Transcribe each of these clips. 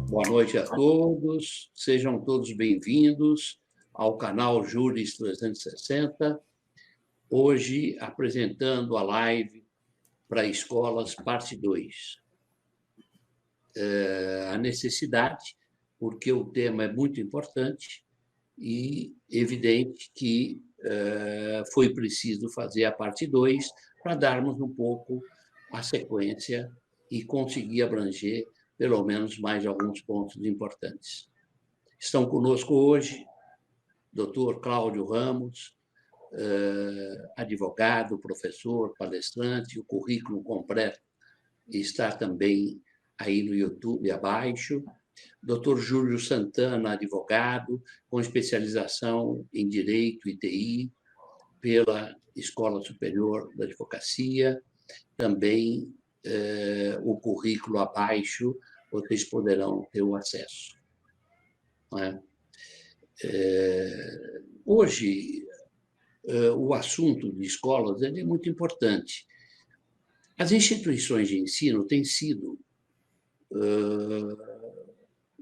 Boa noite a todos, sejam todos bem-vindos ao canal Juris 360, hoje apresentando a live para escolas, parte 2. A necessidade, porque o tema é muito importante e evidente que foi preciso fazer a parte 2 para darmos um pouco a sequência e conseguir abranger pelo menos mais alguns pontos importantes. Estão conosco hoje Dr. Cláudio Ramos, advogado, professor, palestrante, o currículo completo está também aí no YouTube abaixo. Dr. Júlio Santana, advogado, com especialização em Direito e TI pela Escola Superior da Advocacia, também o currículo abaixo, vocês poderão ter o acesso. Hoje, o assunto de escolas é muito importante. As instituições de ensino têm sido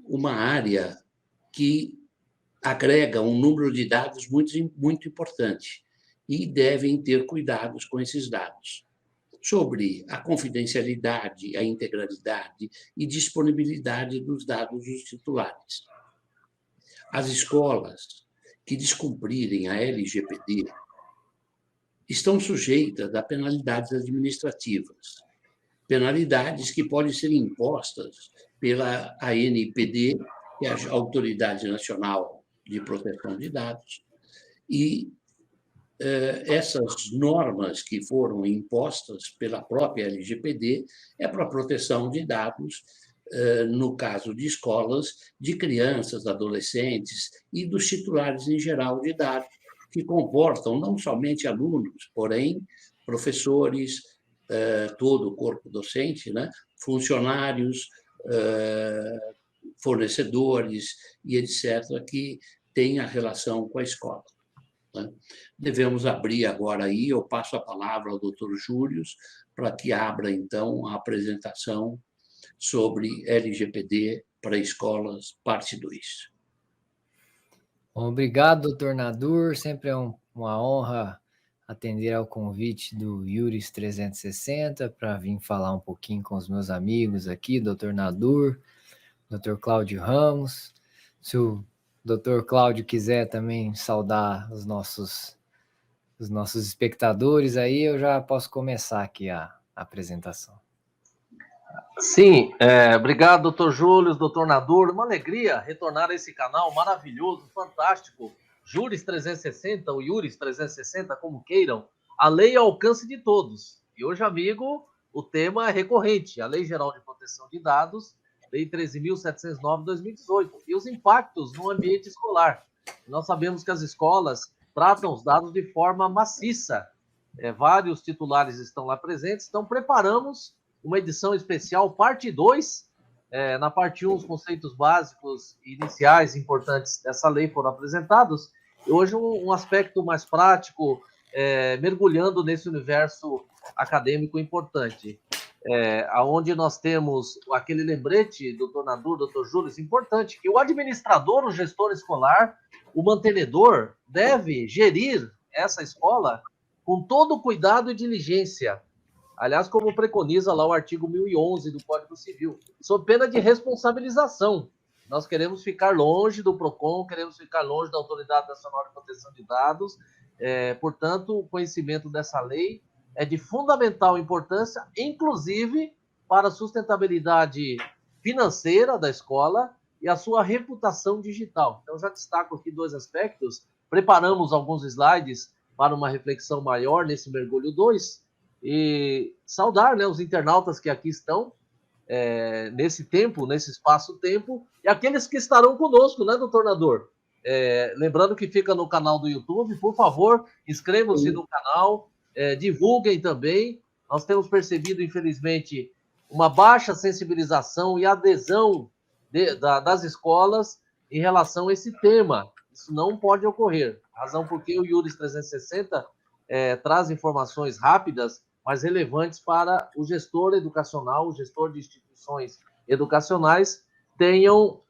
uma área que agrega um número de dados muito importante e devem ter cuidados com esses dados sobre a confidencialidade, a integralidade e disponibilidade dos dados dos titulares. As escolas que descumprirem a LGPD estão sujeitas a penalidades administrativas, penalidades que podem ser impostas pela ANPD, que é a Autoridade Nacional de Proteção de Dados, e essas normas que foram impostas pela própria LGPD é para a proteção de dados, no caso de escolas, de crianças, adolescentes e dos titulares em geral de dados, que comportam não somente alunos, porém professores, todo o corpo docente, né? Funcionários, fornecedores e etc., que têm a relação com a escola. Devemos abrir agora aí, eu passo a palavra ao Dr. Júlio para que abra, então, a apresentação sobre LGPD para escolas, parte 2. Obrigado, doutor Nadur, sempre é uma honra atender ao convite do Juris 360 para vir falar um pouquinho com os meus amigos aqui, doutor Nadur, doutor Cláudio Ramos. Se o doutor Cláudio quiser também saudar os nossos espectadores, aí eu já posso começar aqui a apresentação. Sim, obrigado, doutor Júlio, doutor Nadur. Uma alegria retornar a esse canal maravilhoso, fantástico. Juris 360, ou Juris 360, como queiram. A lei ao alcance de todos. E hoje, amigo, o tema é recorrente. A Lei Geral de Proteção de Dados, Lei 13.709/2018. E os impactos no ambiente escolar. Nós sabemos que as escolas tratam os dados de forma maciça. Vários titulares estão lá presentes, então preparamos uma edição especial, parte 2. Na parte 1, os conceitos básicos e iniciais importantes dessa lei foram apresentados. E hoje um aspecto mais prático, mergulhando nesse universo acadêmico importante. Onde nós temos aquele lembrete, doutor Nadur, doutor Júlio, importante, que o administrador, o gestor escolar, o mantenedor, deve gerir essa escola com todo o cuidado e diligência. Aliás, como preconiza lá o artigo 1011 do Código Civil, sob pena de responsabilização. Nós queremos ficar longe do PROCON, queremos ficar longe da Autoridade Nacional de Proteção de Dados. Portanto, o conhecimento dessa lei é de fundamental importância, inclusive para a sustentabilidade financeira da escola e a sua reputação digital. Então, já destaco aqui 2 aspectos. Preparamos alguns slides para uma reflexão maior nesse mergulho 2. E saudar, né, os internautas que aqui estão nesse tempo, nesse espaço-tempo, e aqueles que estarão conosco, né, doutor Nadur? Lembrando que fica no canal do YouTube, por favor, inscrevam-se no canal, divulguem também. Nós temos percebido, infelizmente, uma baixa sensibilização e adesão das escolas em relação a esse tema. Isso não pode ocorrer, razão porque o Juris 360 traz informações rápidas, mas relevantes para o gestor educacional, o gestor de instituições educacionais, tenham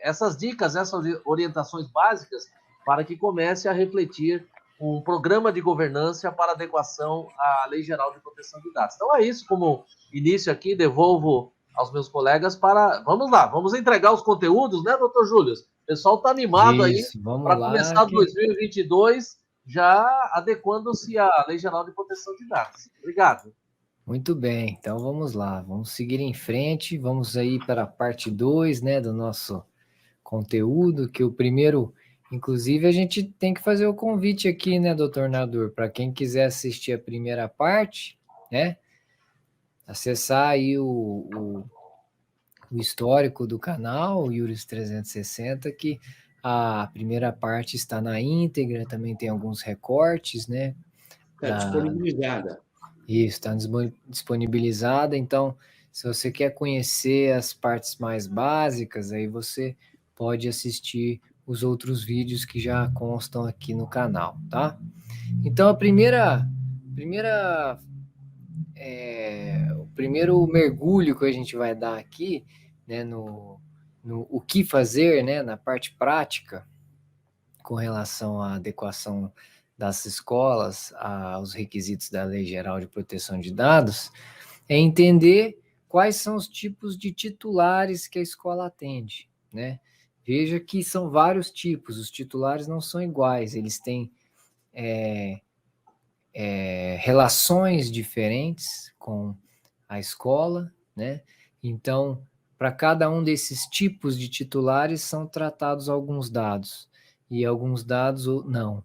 essas dicas, essas orientações básicas para que comece a refletir um programa de governança para adequação à Lei Geral de Proteção de Dados. Então é isso, como início aqui, devolvo aos meus colegas para... Vamos lá, vamos entregar os conteúdos, né, doutor Júlio? O pessoal está animado aí para começar 2022 já adequando-se à Lei Geral de Proteção de Dados. Obrigado. Muito bem, então vamos lá, vamos seguir em frente, vamos aí para a parte 2, né, do nosso conteúdo, que o primeiro, inclusive a gente tem que fazer o convite aqui, né, doutor Nadur, para quem quiser assistir a primeira parte, né, acessar aí o histórico do canal, o Yuris 360, que a primeira parte está na íntegra, também tem alguns recortes, né. Está disponibilizada. Isso, está disponibilizada, então, se você quer conhecer as partes mais básicas, aí você pode assistir os outros vídeos que já constam aqui no canal, tá? Então, o primeiro mergulho que a gente vai dar aqui, né, no o que fazer, né, na parte prática, com relação à adequação das escolas aos requisitos da Lei Geral de Proteção de Dados, é entender quais são os tipos de titulares que a escola atende, né? Veja que são vários tipos, os titulares não são iguais, eles têm relações diferentes com a escola, né? Então, para cada um desses tipos de titulares são tratados alguns dados, e alguns dados não,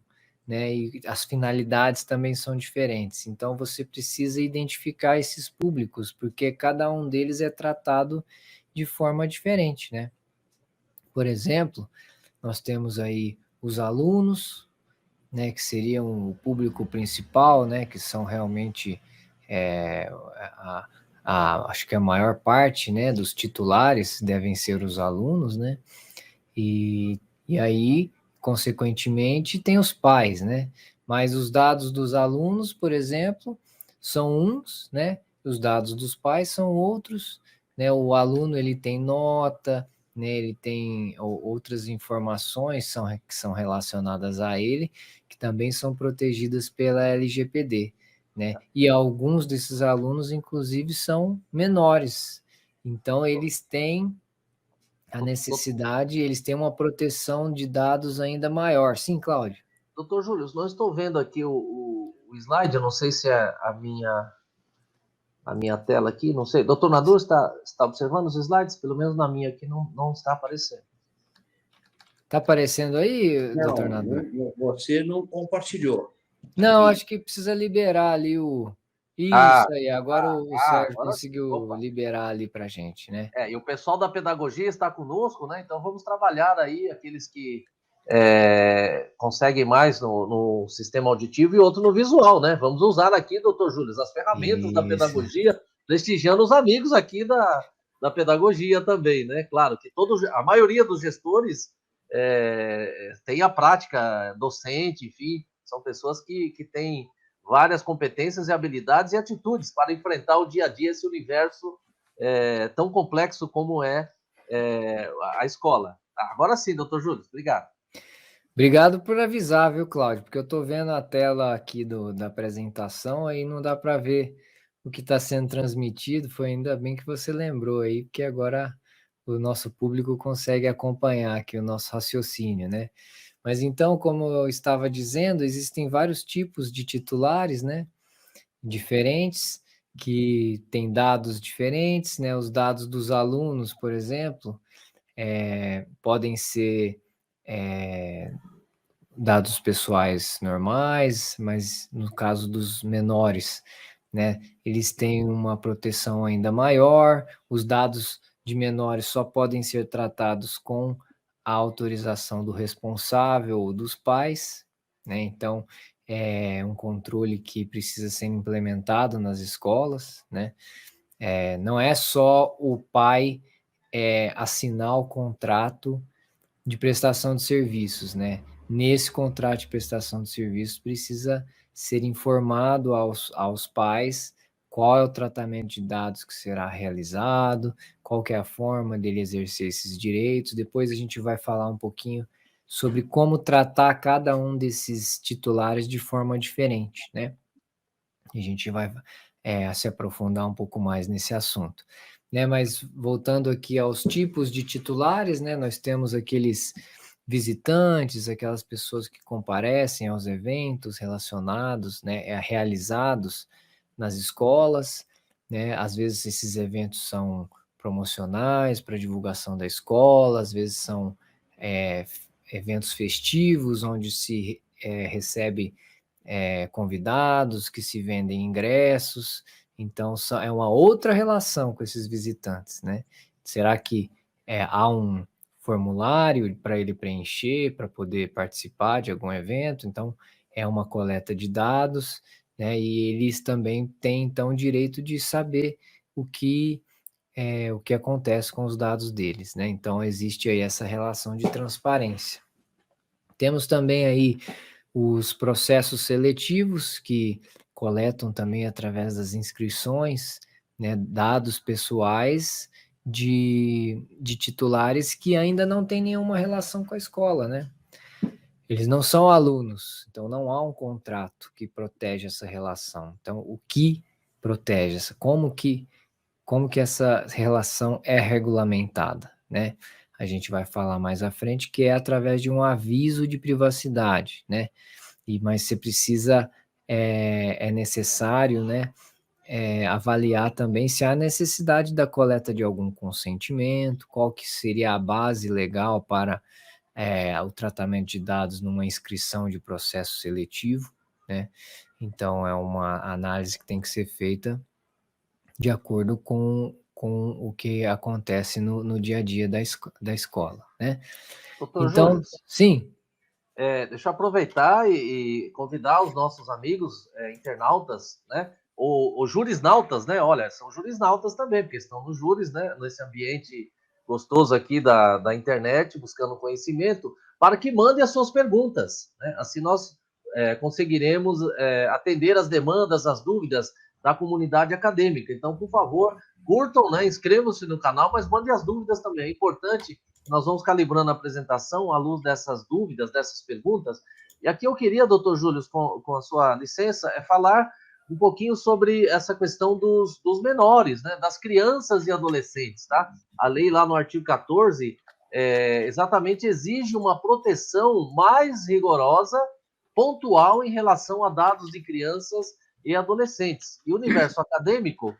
né? E as finalidades também são diferentes. Então, você precisa identificar esses públicos, porque cada um deles é tratado de forma diferente, né? Por exemplo, nós temos aí os alunos, né, que seriam o público principal, né, que são realmente acho que a maior parte, né, dos titulares devem ser os alunos, né, e aí, consequentemente, tem os pais, né, mas os dados dos alunos, por exemplo, são uns, né, os dados dos pais são outros, né, o aluno ele tem nota, né, ele tem outras informações que são relacionadas a ele, que também são protegidas pela LGPD, né? E alguns desses alunos, inclusive, são menores. Então, eles têm a necessidade, eles têm uma proteção de dados ainda maior. Sim, Cláudio? Doutor Júlio, não estou vendo aqui o slide, eu não sei se é a minha tela aqui, não sei. Doutor Nadur, está observando os slides? Pelo menos na minha aqui não está aparecendo. Está aparecendo aí, doutor Nadur? Você não compartilhou. Não, acho que precisa liberar ali o... Isso aí, agora o Sérgio conseguiu liberar ali para a gente, né? E o pessoal da pedagogia está conosco, né? Então vamos trabalhar aí, aqueles que conseguem mais no sistema auditivo e outro no visual, né? Vamos usar aqui, doutor Júlio, as ferramentas da pedagogia, prestigiando os amigos aqui da pedagogia também, né? Claro que a maioria dos gestores tem a prática docente, enfim, são pessoas que têm várias competências e habilidades e atitudes para enfrentar o dia a dia, esse universo tão complexo como é a escola. Agora sim, doutor Júlio, obrigado. Obrigado por avisar, viu, Cláudio? Porque eu estou vendo a tela aqui da apresentação, aí não dá para ver o que está sendo transmitido. Foi ainda bem que você lembrou aí, porque agora o nosso público consegue acompanhar aqui o nosso raciocínio, né? Mas então, como eu estava dizendo, existem vários tipos de titulares, né? Diferentes, que têm dados diferentes, né? Os dados dos alunos, por exemplo, podem ser dados pessoais normais, mas no caso dos menores, né, eles têm uma proteção ainda maior, os dados de menores só podem ser tratados com a autorização do responsável ou dos pais, né, então é um controle que precisa ser implementado nas escolas, né, não é só o pai assinar o contrato de prestação de serviços, né? Nesse contrato de prestação de serviços precisa ser informado aos pais qual é o tratamento de dados que será realizado, qual que é a forma dele exercer esses direitos. Depois a gente vai falar um pouquinho sobre como tratar cada um desses titulares de forma diferente, né? A gente vai se aprofundar um pouco mais nesse assunto, né? Mas voltando aqui aos tipos de titulares, né? Nós temos aqueles visitantes, aquelas pessoas que comparecem aos eventos relacionados, né? Realizados nas escolas, né? Às vezes esses eventos são promocionais para divulgação da escola, às vezes são eventos festivos onde se recebe convidados, que se vendem ingressos, então é uma outra relação com esses visitantes, né? Será que há um formulário para ele preencher, para poder participar de algum evento? Então, é uma coleta de dados, né? E eles também têm, então, o direito de saber o que acontece com os dados deles, né? Então, existe aí essa relação de transparência. Temos também aí os processos seletivos, que coletam também através das inscrições, né, dados pessoais de titulares que ainda não têm nenhuma relação com a escola, né? Eles não são alunos, então não há um contrato que protege essa relação. Então, o que protege essa? Como que essa relação é regulamentada, né? A gente vai falar mais à frente que é através de um aviso de privacidade, né? Mas você precisa, é necessário, né, avaliar também se há necessidade da coleta de algum consentimento, qual que seria a base legal para o tratamento de dados numa inscrição de processo seletivo, né? Então, é uma análise que tem que ser feita de acordo com o que acontece no dia a dia da escola, né? Doutor Então, Júlio, sim, deixa eu aproveitar e convidar os nossos amigos internautas, né? Ou jurisnautas, né? Olha, são jurisnautas também, porque estão nos júris, né? Nesse ambiente gostoso aqui da internet, buscando conhecimento, para que mandem as suas perguntas, né? Assim nós conseguiremos atender as demandas, as dúvidas da comunidade acadêmica. Então, por favor, curtam, né? Inscrevam-se no canal, mas mandem as dúvidas também. É importante. Nós vamos calibrando a apresentação à luz dessas dúvidas, dessas perguntas. E aqui eu queria, doutor Júlio, com a sua licença, falar um pouquinho sobre essa questão dos menores, né, das crianças e adolescentes, tá? A lei lá no artigo 14 exatamente exige uma proteção mais rigorosa, pontual em relação a dados de crianças e adolescentes. E o universo acadêmico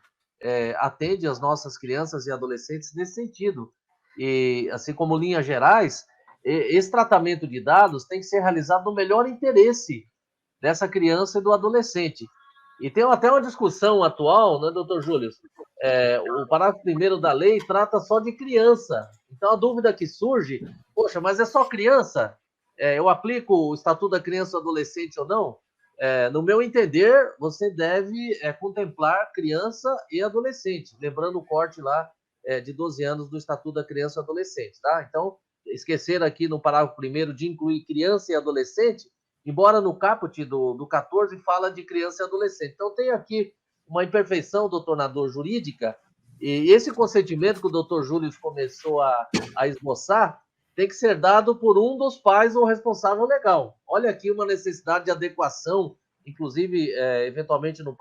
atende as nossas crianças e adolescentes nesse sentido. E assim como linhas gerais, esse tratamento de dados tem que ser realizado no melhor interesse dessa criança e do adolescente. E tem até uma discussão atual, né, doutor Júlio? O parágrafo 1º da lei trata só de criança. Então a dúvida que surge, poxa, mas é só criança? Eu aplico o Estatuto da Criança e do Adolescente ou não? No meu entender, você deve contemplar criança e adolescente, lembrando o corte lá de 12 anos do Estatuto da Criança e Adolescente, tá? Então, esquecer aqui no parágrafo 1º de incluir criança e adolescente, embora no caput do 14 fala de criança e adolescente. Então, tem aqui uma imperfeição, doutor Nador, jurídica, e esse consentimento que o doutor Júlio começou a esboçar tem que ser dado por um dos pais ou responsável legal. Olha aqui uma necessidade de adequação, inclusive, eventualmente, no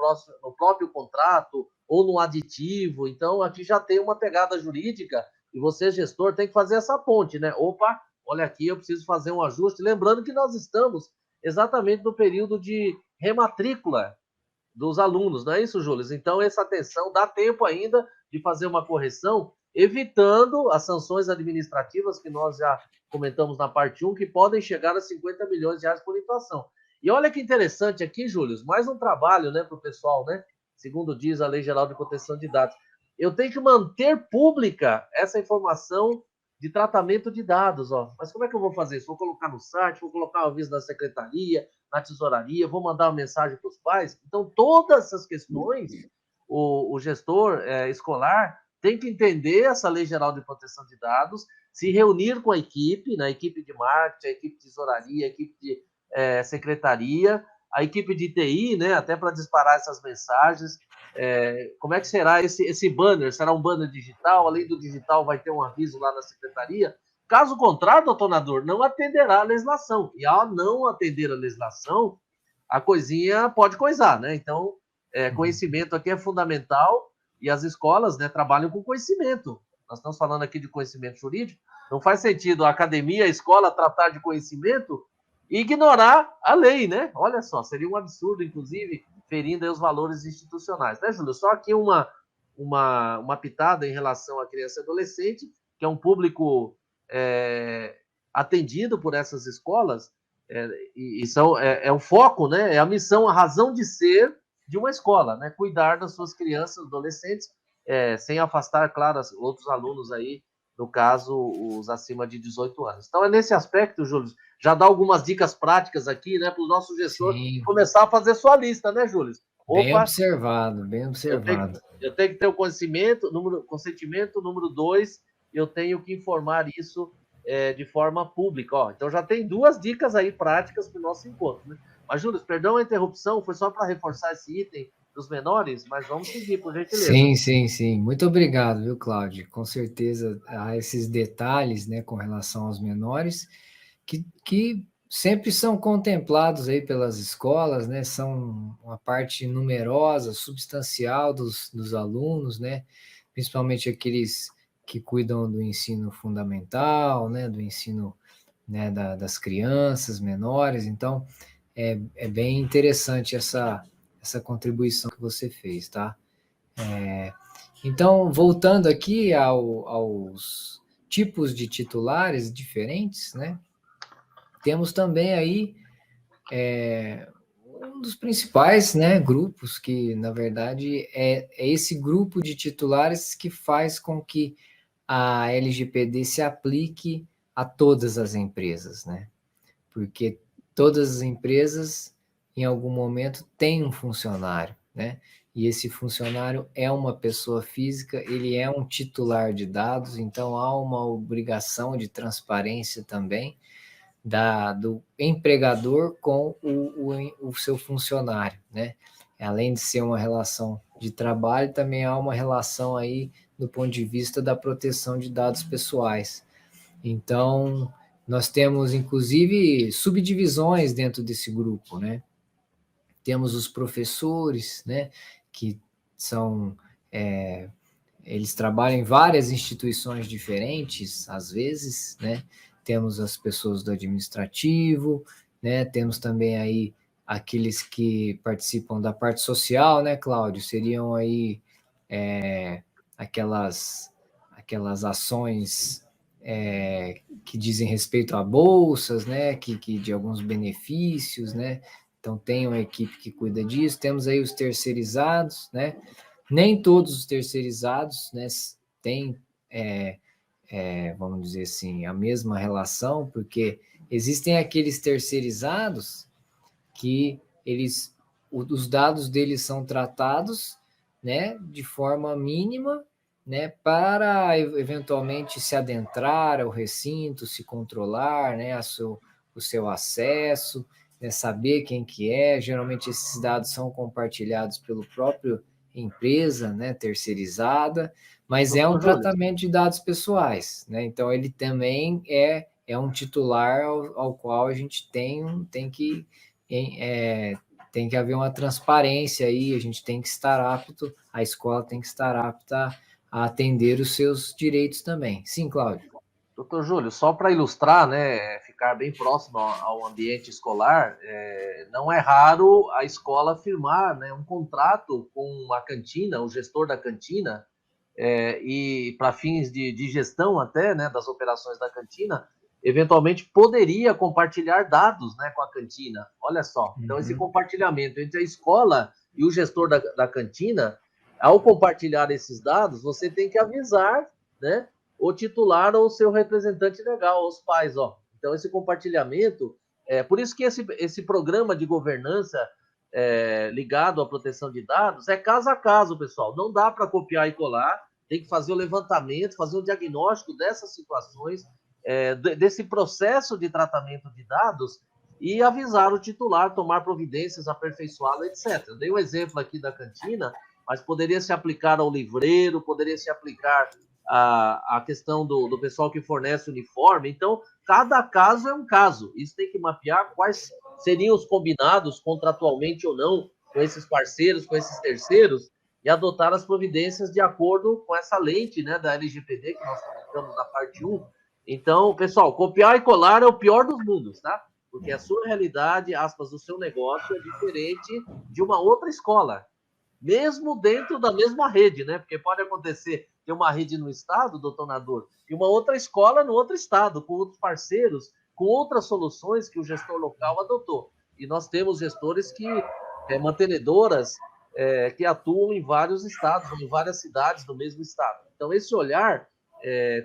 próprio contrato ou no aditivo. Então, aqui já tem uma pegada jurídica e você, gestor, tem que fazer essa ponte, né? Opa, olha aqui, eu preciso fazer um ajuste. Lembrando que nós estamos exatamente no período de rematrícula dos alunos, não é isso, Júlio? Então, essa atenção, dá tempo ainda de fazer uma correção, evitando as sanções administrativas que nós já comentamos na parte 1, que podem chegar a 50 milhões de reais por infração. E olha que interessante aqui, Júlio, mais um trabalho, né, para o pessoal, né? Segundo diz a Lei Geral de Proteção de Dados. Eu tenho que manter pública essa informação de tratamento de dados, ó. Mas como é que eu vou fazer isso? Vou colocar no site, vou colocar o aviso na secretaria, na tesouraria, vou mandar uma mensagem para os pais. Então, todas essas questões, o gestor escolar tem que entender essa Lei Geral de Proteção de Dados, se reunir com a equipe, na equipe de marketing, a equipe de tesouraria, a equipe de secretaria, a equipe de TI, né, até para disparar essas mensagens. Como é que será esse banner? Será um banner digital? Além do digital, vai ter um aviso lá na secretaria? Caso contrário, doutor Nador, não atenderá a legislação. E ao não atender a legislação, a coisinha pode coisar, né? Então, conhecimento aqui é fundamental e as escolas, né, trabalham com conhecimento. Nós estamos falando aqui de conhecimento jurídico. Não faz sentido a academia, a escola tratar de conhecimento e ignorar a lei, né? Olha só, seria um absurdo, inclusive, ferindo aí os valores institucionais, né, Júlio? Só aqui uma pitada em relação à criança e adolescente, que é um público atendido por essas escolas, é o foco, né? É a missão, a razão de ser de uma escola, né? Cuidar das suas crianças, adolescentes, sem afastar, claro, outros alunos aí, no caso, os acima de 18 anos. Então, é nesse aspecto, Júlio, já dá algumas dicas práticas aqui, né, para o nosso gestor começar a fazer sua lista, né, Júlio? Bem observado, bem observado. Eu tenho que ter o consentimento, número 2, eu tenho que informar isso de forma pública. Ó, então já tem 2 dicas aí práticas para o nosso encontro, né? Mas, Júlio, perdão a interrupção, foi só para reforçar esse item dos menores, mas vamos seguir, por gentileza. Sim. Muito obrigado, viu, Cláudio? Com certeza há esses detalhes, né, com relação aos menores, que sempre são contemplados aí pelas escolas, né? São uma parte numerosa, substancial dos alunos, né? Principalmente aqueles que cuidam do ensino fundamental, né? Do ensino, né, das crianças menores. Então, é bem interessante essa contribuição que você fez, tá? Então, voltando aqui aos tipos de titulares diferentes, né? Temos também aí um dos principais, né, grupos que, na verdade, é esse grupo de titulares que faz com que a LGPD se aplique a todas as empresas, né? Porque todas as empresas, em algum momento, têm um funcionário, né? E esse funcionário é uma pessoa física, ele é um titular de dados, então há uma obrigação de transparência também do empregador com o seu funcionário, né? Além de ser uma relação de trabalho, também há uma relação aí do ponto de vista da proteção de dados pessoais. Então, nós temos, inclusive, subdivisões dentro desse grupo, né? Temos os professores, né? Que são... eles trabalham em várias instituições diferentes, às vezes, né? Temos as pessoas do administrativo, né? Temos também aí aqueles que participam da parte social, né, Cláudio? Seriam aí aquelas ações que dizem respeito a bolsas, né? Que de alguns benefícios, né? Então, tem uma equipe que cuida disso. Temos aí os terceirizados, né? Nem todos os terceirizados, né, têm, vamos dizer assim, a mesma relação, porque existem aqueles terceirizados que os dados deles são tratados, né, de forma mínima, né, para eventualmente se adentrar ao recinto, se controlar, né, o seu acesso, né, saber quem que é. Geralmente esses dados são compartilhados pelo próprio empresa, né, terceirizada, mas é um tratamento de dados pessoais, né? Então ele também é um titular ao qual a gente tem que haver uma transparência aí, a gente tem que estar apto, a escola tem que estar apta a atender os seus direitos também. Sim, Cláudio. Doutor Júlio, só para ilustrar, né, ficar bem próximo ao ambiente escolar, não é raro a escola firmar, né, um contrato com a cantina, o gestor da cantina, e para fins de gestão até, né, das operações da cantina, eventualmente poderia compartilhar dados, né, com a cantina. Olha só, então esse compartilhamento entre a escola e o gestor da cantina, ao compartilhar esses dados, você tem que avisar, né, o titular ou o seu representante legal, os pais, ó. Então, esse compartilhamento, por isso que esse programa de governança ligado à proteção de dados é caso a caso, pessoal. Não dá para copiar e colar, tem que fazer o levantamento, fazer o diagnóstico dessas situações, desse processo de tratamento de dados, e avisar o titular, tomar providências, aperfeiçoá-lo, etc. Eu dei um exemplo aqui da cantina, mas poderia se aplicar ao livreiro, poderia se aplicar à questão do pessoal que fornece uniforme. Então, cada caso é um caso. Isso tem que mapear quais seriam os combinados, contratualmente ou não, com esses parceiros, com esses terceiros, e adotar as providências de acordo com essa lente, né, da LGPD, que nós comentamos na parte 1. Então, pessoal, copiar e colar é o pior dos mundos, tá? Porque a sua realidade, aspas, do seu negócio é diferente de uma outra escola, mesmo dentro da mesma rede, né? Porque pode acontecer ter uma rede no estado, doutor Nadur, e uma outra escola no outro estado, com outros parceiros, com outras soluções que o gestor local adotou. E nós temos gestores mantenedoras, que atuam em vários estados, em várias cidades do mesmo estado. Então, esse olhar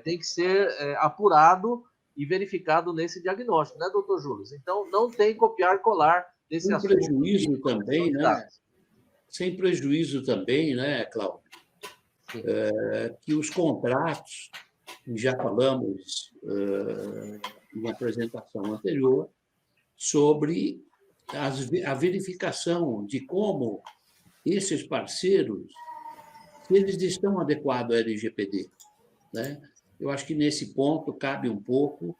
tem que ser apurado e verificado nesse diagnóstico, né, doutor Júlio? Então, não tem copiar e colar nesse Sem assunto. prejuízo também, né? Sem prejuízo também, né, Cláudio? Que os contratos, já falamos na apresentação anterior, sobre a verificação de como esses parceiros, se eles estão adequados à LGPD, né? Eu acho que nesse ponto cabe um pouco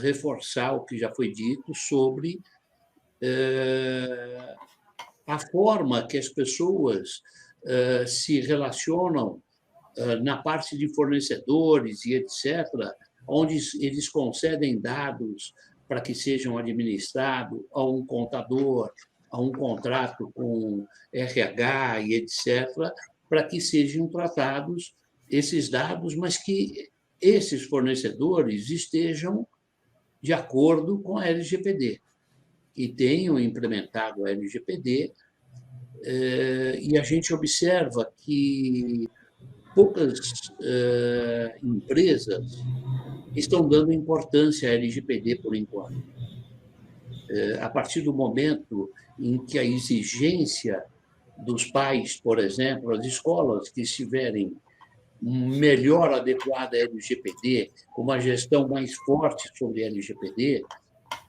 reforçar o que já foi dito sobre a forma que as pessoas se relacionam na parte de fornecedores e etc., onde eles concedem dados para que sejam administrados a um contador, a um contrato com RH e etc., para que sejam tratados esses dados, mas que esses fornecedores estejam de acordo com a LGPD, que tenham implementado a LGPD, e a gente observa que poucas empresas estão dando importância à LGPD por enquanto. A partir do momento em que a exigência dos pais, por exemplo, as escolas que estiverem melhor adequada à LGPD, com uma gestão mais forte sobre a LGPD,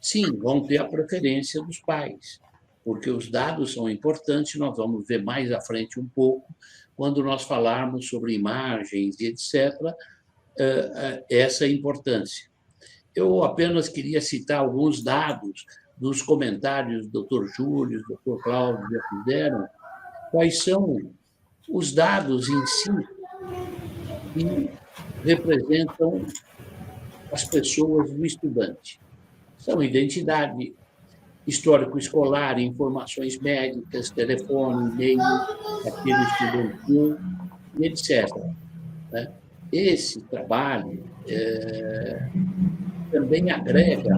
sim, vão ter a preferência dos pais, porque os dados são importantes, nós vamos ver mais à frente um pouco, quando nós falarmos sobre imagens e etc., essa importância. Eu apenas queria citar alguns dados dos comentários do Dr. Júlio, do Dr. Cláudio já fizeram, quais são os dados em si que representam as pessoas do estudante. São identidade, histórico escolar, informações médicas, telefone, e-mail, aquele estudantil, e etc. Esse trabalho também agrega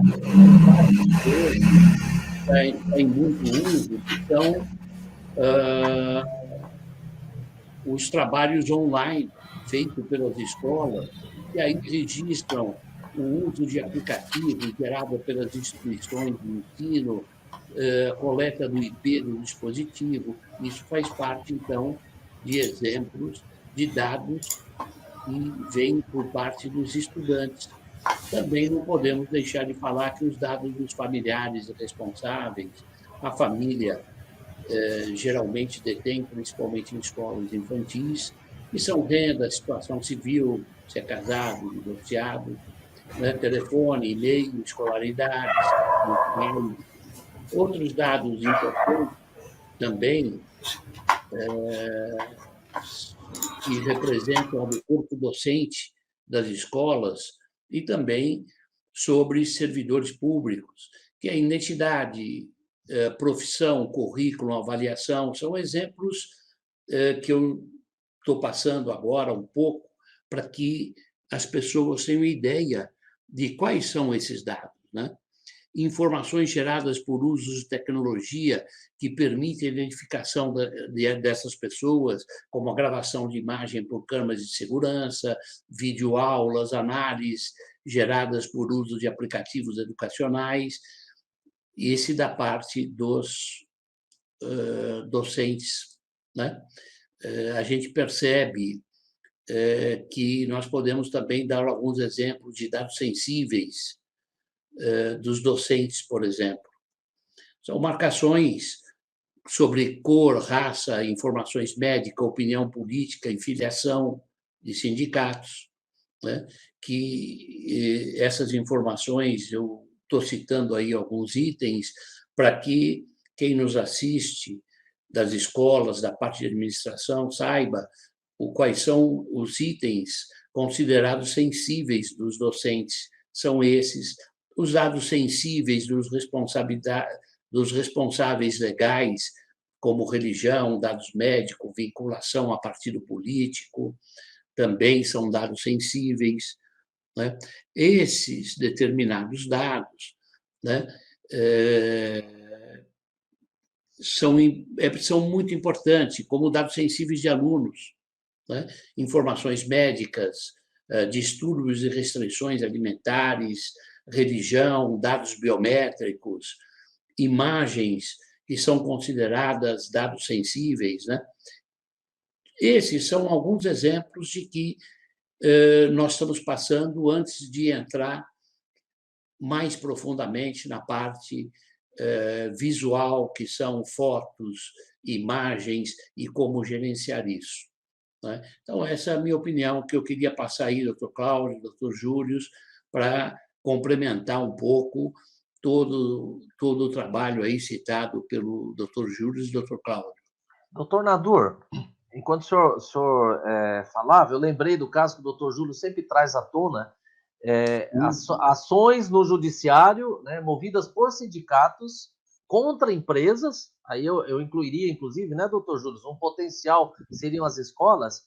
várias coisas, está em muito uso, que são os trabalhos online feitos pelas escolas, que aí registram o uso de aplicativos gerados pelas instituições de ensino, coleta do IP do dispositivo. Isso faz parte, então, de exemplos de dados que vêm por parte dos estudantes. Também não podemos deixar de falar que os dados dos familiares responsáveis, a família geralmente detém, principalmente em escolas infantis, que são renda, situação civil, se é casado, divorciado, né, telefone, e-mail, escolaridade. Outros dados importantes também que representam o corpo docente das escolas e também sobre servidores públicos, que a identidade, profissão, currículo, avaliação, são exemplos que eu estou passando agora um pouco para que as pessoas tenham ideia de quais são esses dados, né? Informações geradas por usos de tecnologia que permitem a identificação dessas pessoas, como a gravação de imagem por câmeras de segurança, videoaulas, análises geradas por uso de aplicativos educacionais, e esse da parte dos docentes, né? A gente percebe que nós podemos também dar alguns exemplos de dados sensíveis, dos docentes, por exemplo. São marcações sobre cor, raça, informações médicas, opinião política e filiação de sindicatos, né? Que essas informações, eu estou citando aí alguns itens, para que quem nos assiste das escolas, da parte de administração, saiba quais são os itens considerados sensíveis dos docentes. São esses, os dados sensíveis dos responsáveis legais, como religião, dados médicos, vinculação a partido político, também são dados sensíveis, né? Esses determinados dados, né, são muito importantes, como dados sensíveis de alunos, né? Informações médicas, distúrbios e restrições alimentares, religião, dados biométricos, imagens que são consideradas dados sensíveis, né? Esses são alguns exemplos de que nós estamos passando antes de entrar mais profundamente na parte visual, que são fotos, imagens e como gerenciar isso, né? Então, essa é a minha opinião, que eu queria passar aí, doutor Cláudio, doutor Júlio, para complementar um pouco todo o trabalho aí citado pelo doutor Júlio e doutor Cláudio. Doutor Nadur, enquanto o senhor falava, eu lembrei do caso que o doutor Júlio sempre traz à tona, ações no judiciário, né, movidas por sindicatos contra empresas. Aí eu incluiria, inclusive, né, doutor Júlio, um potencial seriam as escolas,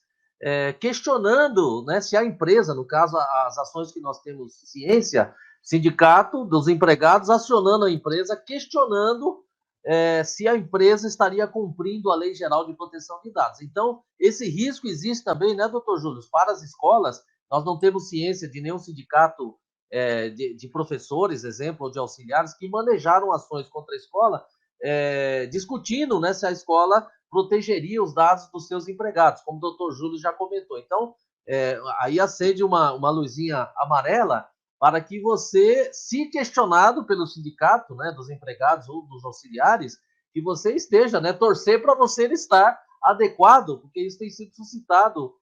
questionando, né, se a empresa, no caso, as ações que nós temos ciência, sindicato dos empregados acionando a empresa, questionando se a empresa estaria cumprindo a Lei Geral de Proteção de Dados. Então, esse risco existe também, né, doutor Júlio, para as escolas. Nós não temos ciência de nenhum sindicato de professores, exemplo, ou de auxiliares, que manejaram ações contra a escola, discutindo, né, se a escola protegeria os dados dos seus empregados, como o doutor Júlio já comentou. Então, aí acende uma luzinha amarela para que você, se questionado pelo sindicato, né, dos empregados ou dos auxiliares, que você esteja, né, torcer para você estar adequado, porque isso tem sido suscitado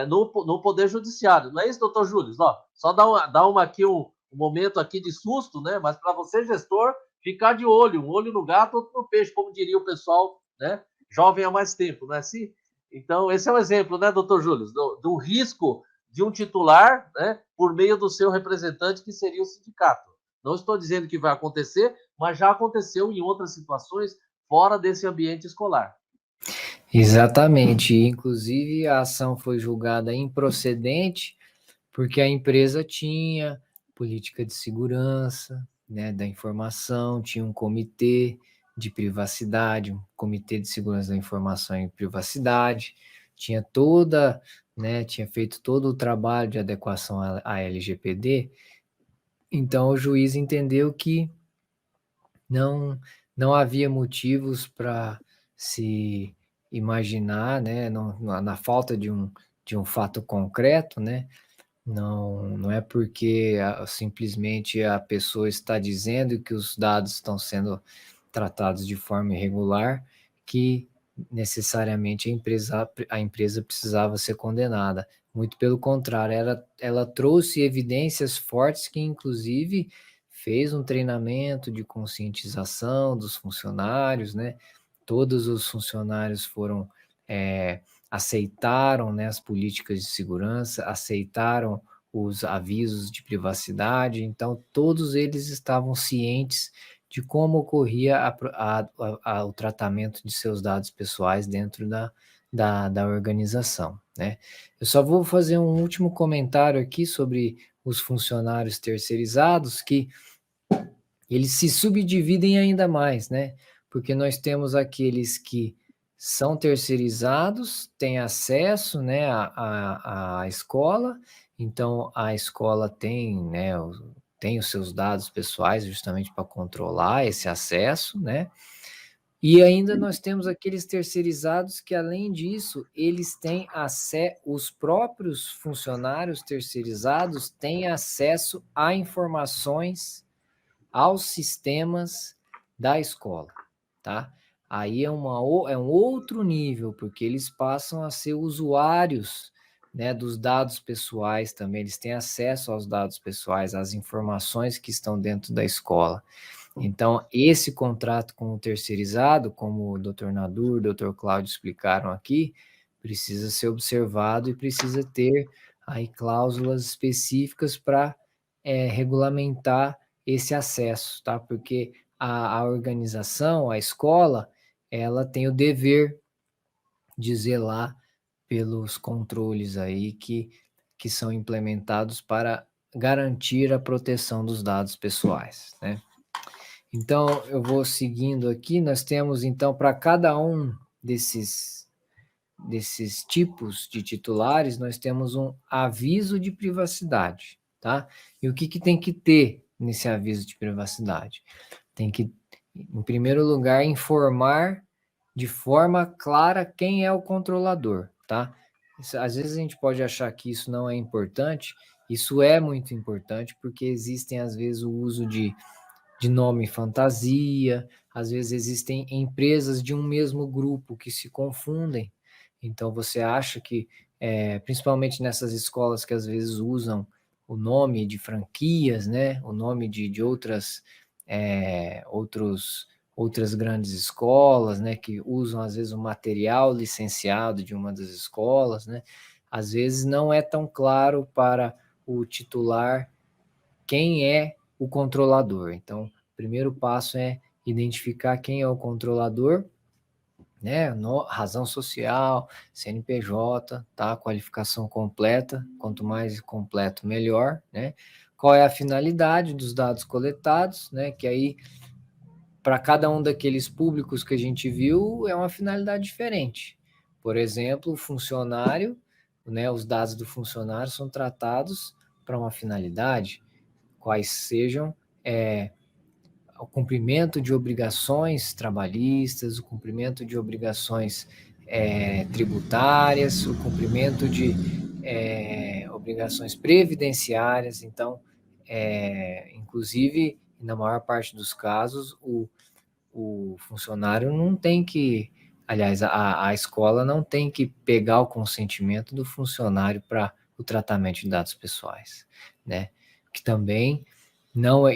no Poder Judiciário. Não é isso, doutor Júlio? Só dá aqui um momento aqui de susto, né? Mas para você, gestor, ficar de olho, um olho no gato, outro no peixe, como diria o pessoal, né? Jovem há mais tempo, não é assim? Então, esse é um exemplo, né, doutor Júlio, do risco de um titular, né, por meio do seu representante, que seria o sindicato. Não estou dizendo que vai acontecer, mas já aconteceu em outras situações fora desse ambiente escolar. Exatamente. Inclusive, a ação foi julgada improcedente porque a empresa tinha política de segurança, né, da informação, tinha um comitê de privacidade, um comitê de segurança da informação e privacidade, tinha tinha feito todo o trabalho de adequação à LGPD. Então, o juiz entendeu que não havia motivos para se imaginar, né, na falta de um fato concreto, né, não é porque simplesmente a pessoa está dizendo que os dados estão sendo tratados de forma irregular que necessariamente a empresa precisava ser condenada. Muito pelo contrário, ela trouxe evidências fortes que, inclusive, fez um treinamento de conscientização dos funcionários, né? Todos os funcionários aceitaram, né, as políticas de segurança, aceitaram os avisos de privacidade, então todos eles estavam cientes de como ocorria o tratamento de seus dados pessoais dentro da organização, né? Eu só vou fazer um último comentário aqui sobre os funcionários terceirizados, que eles se subdividem ainda mais, né? Porque nós temos aqueles que são terceirizados, têm acesso, né, à escola, então a escola tem, né, tem os seus dados pessoais justamente para controlar esse acesso, né? E ainda nós temos aqueles terceirizados que, além disso, eles têm acesso, os próprios funcionários terceirizados têm acesso a informações aos sistemas da escola, tá? Aí é um outro nível, porque eles passam a ser usuários, né, dos dados pessoais também, eles têm acesso aos dados pessoais, às informações que estão dentro da escola. Então, esse contrato com o terceirizado, como o Dr. Nadur, o Dr. Cláudio explicaram aqui, precisa ser observado e precisa ter aí cláusulas específicas para regulamentar esse acesso, tá? Porque a organização, a escola, ela tem o dever de zelar pelos controles aí que são implementados para garantir a proteção dos dados pessoais, né? Então, eu vou seguindo aqui, nós temos então para cada um desses tipos de titulares, nós temos um aviso de privacidade, tá? E o que tem que ter nesse aviso de privacidade? Tem que, em primeiro lugar, informar de forma clara quem é o controlador, tá? Às vezes a gente pode achar que isso não é importante, isso é muito importante, porque existem, às vezes, o uso de nome fantasia, às vezes existem empresas de um mesmo grupo que se confundem. Então, você acha que, principalmente nessas escolas que às vezes usam o nome de franquias, né? O nome de outras, outras grandes escolas, né? Que usam, às vezes, o material licenciado de uma das escolas, né? Às vezes não é tão claro para o titular quem é o controlador. Então, o primeiro passo é identificar quem é o controlador, né? Razão social, CNPJ, tá? Qualificação completa, quanto mais completo, melhor, né? Qual é a finalidade dos dados coletados, né? Que aí, para cada um daqueles públicos que a gente viu, é uma finalidade diferente. Por exemplo, o funcionário, né? Os dados do funcionário são tratados para uma finalidade, quais sejam o cumprimento de obrigações trabalhistas, o cumprimento de obrigações tributárias, o cumprimento de obrigações previdenciárias. Então, inclusive, na maior parte dos casos, o funcionário não tem que, aliás, a escola não tem que pegar o consentimento do funcionário para o tratamento de dados pessoais, né? Que também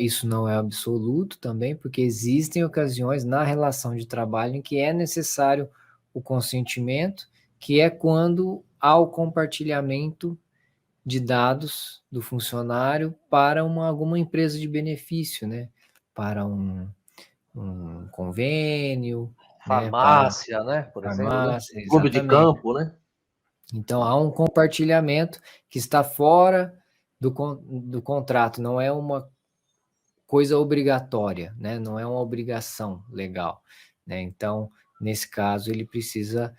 isso não é absoluto também, porque existem ocasiões na relação de trabalho em que é necessário o consentimento, que é quando há o compartilhamento de dados do funcionário para alguma empresa de benefício, né? Para um convênio, né? Para Farmácia, né? Por exemplo, né? farmácia, Clube de exatamente. campo, né? Então, há um compartilhamento que está fora do contrato, não é uma coisa obrigatória, né? Não é uma obrigação legal, né? Então, nesse caso, ele precisa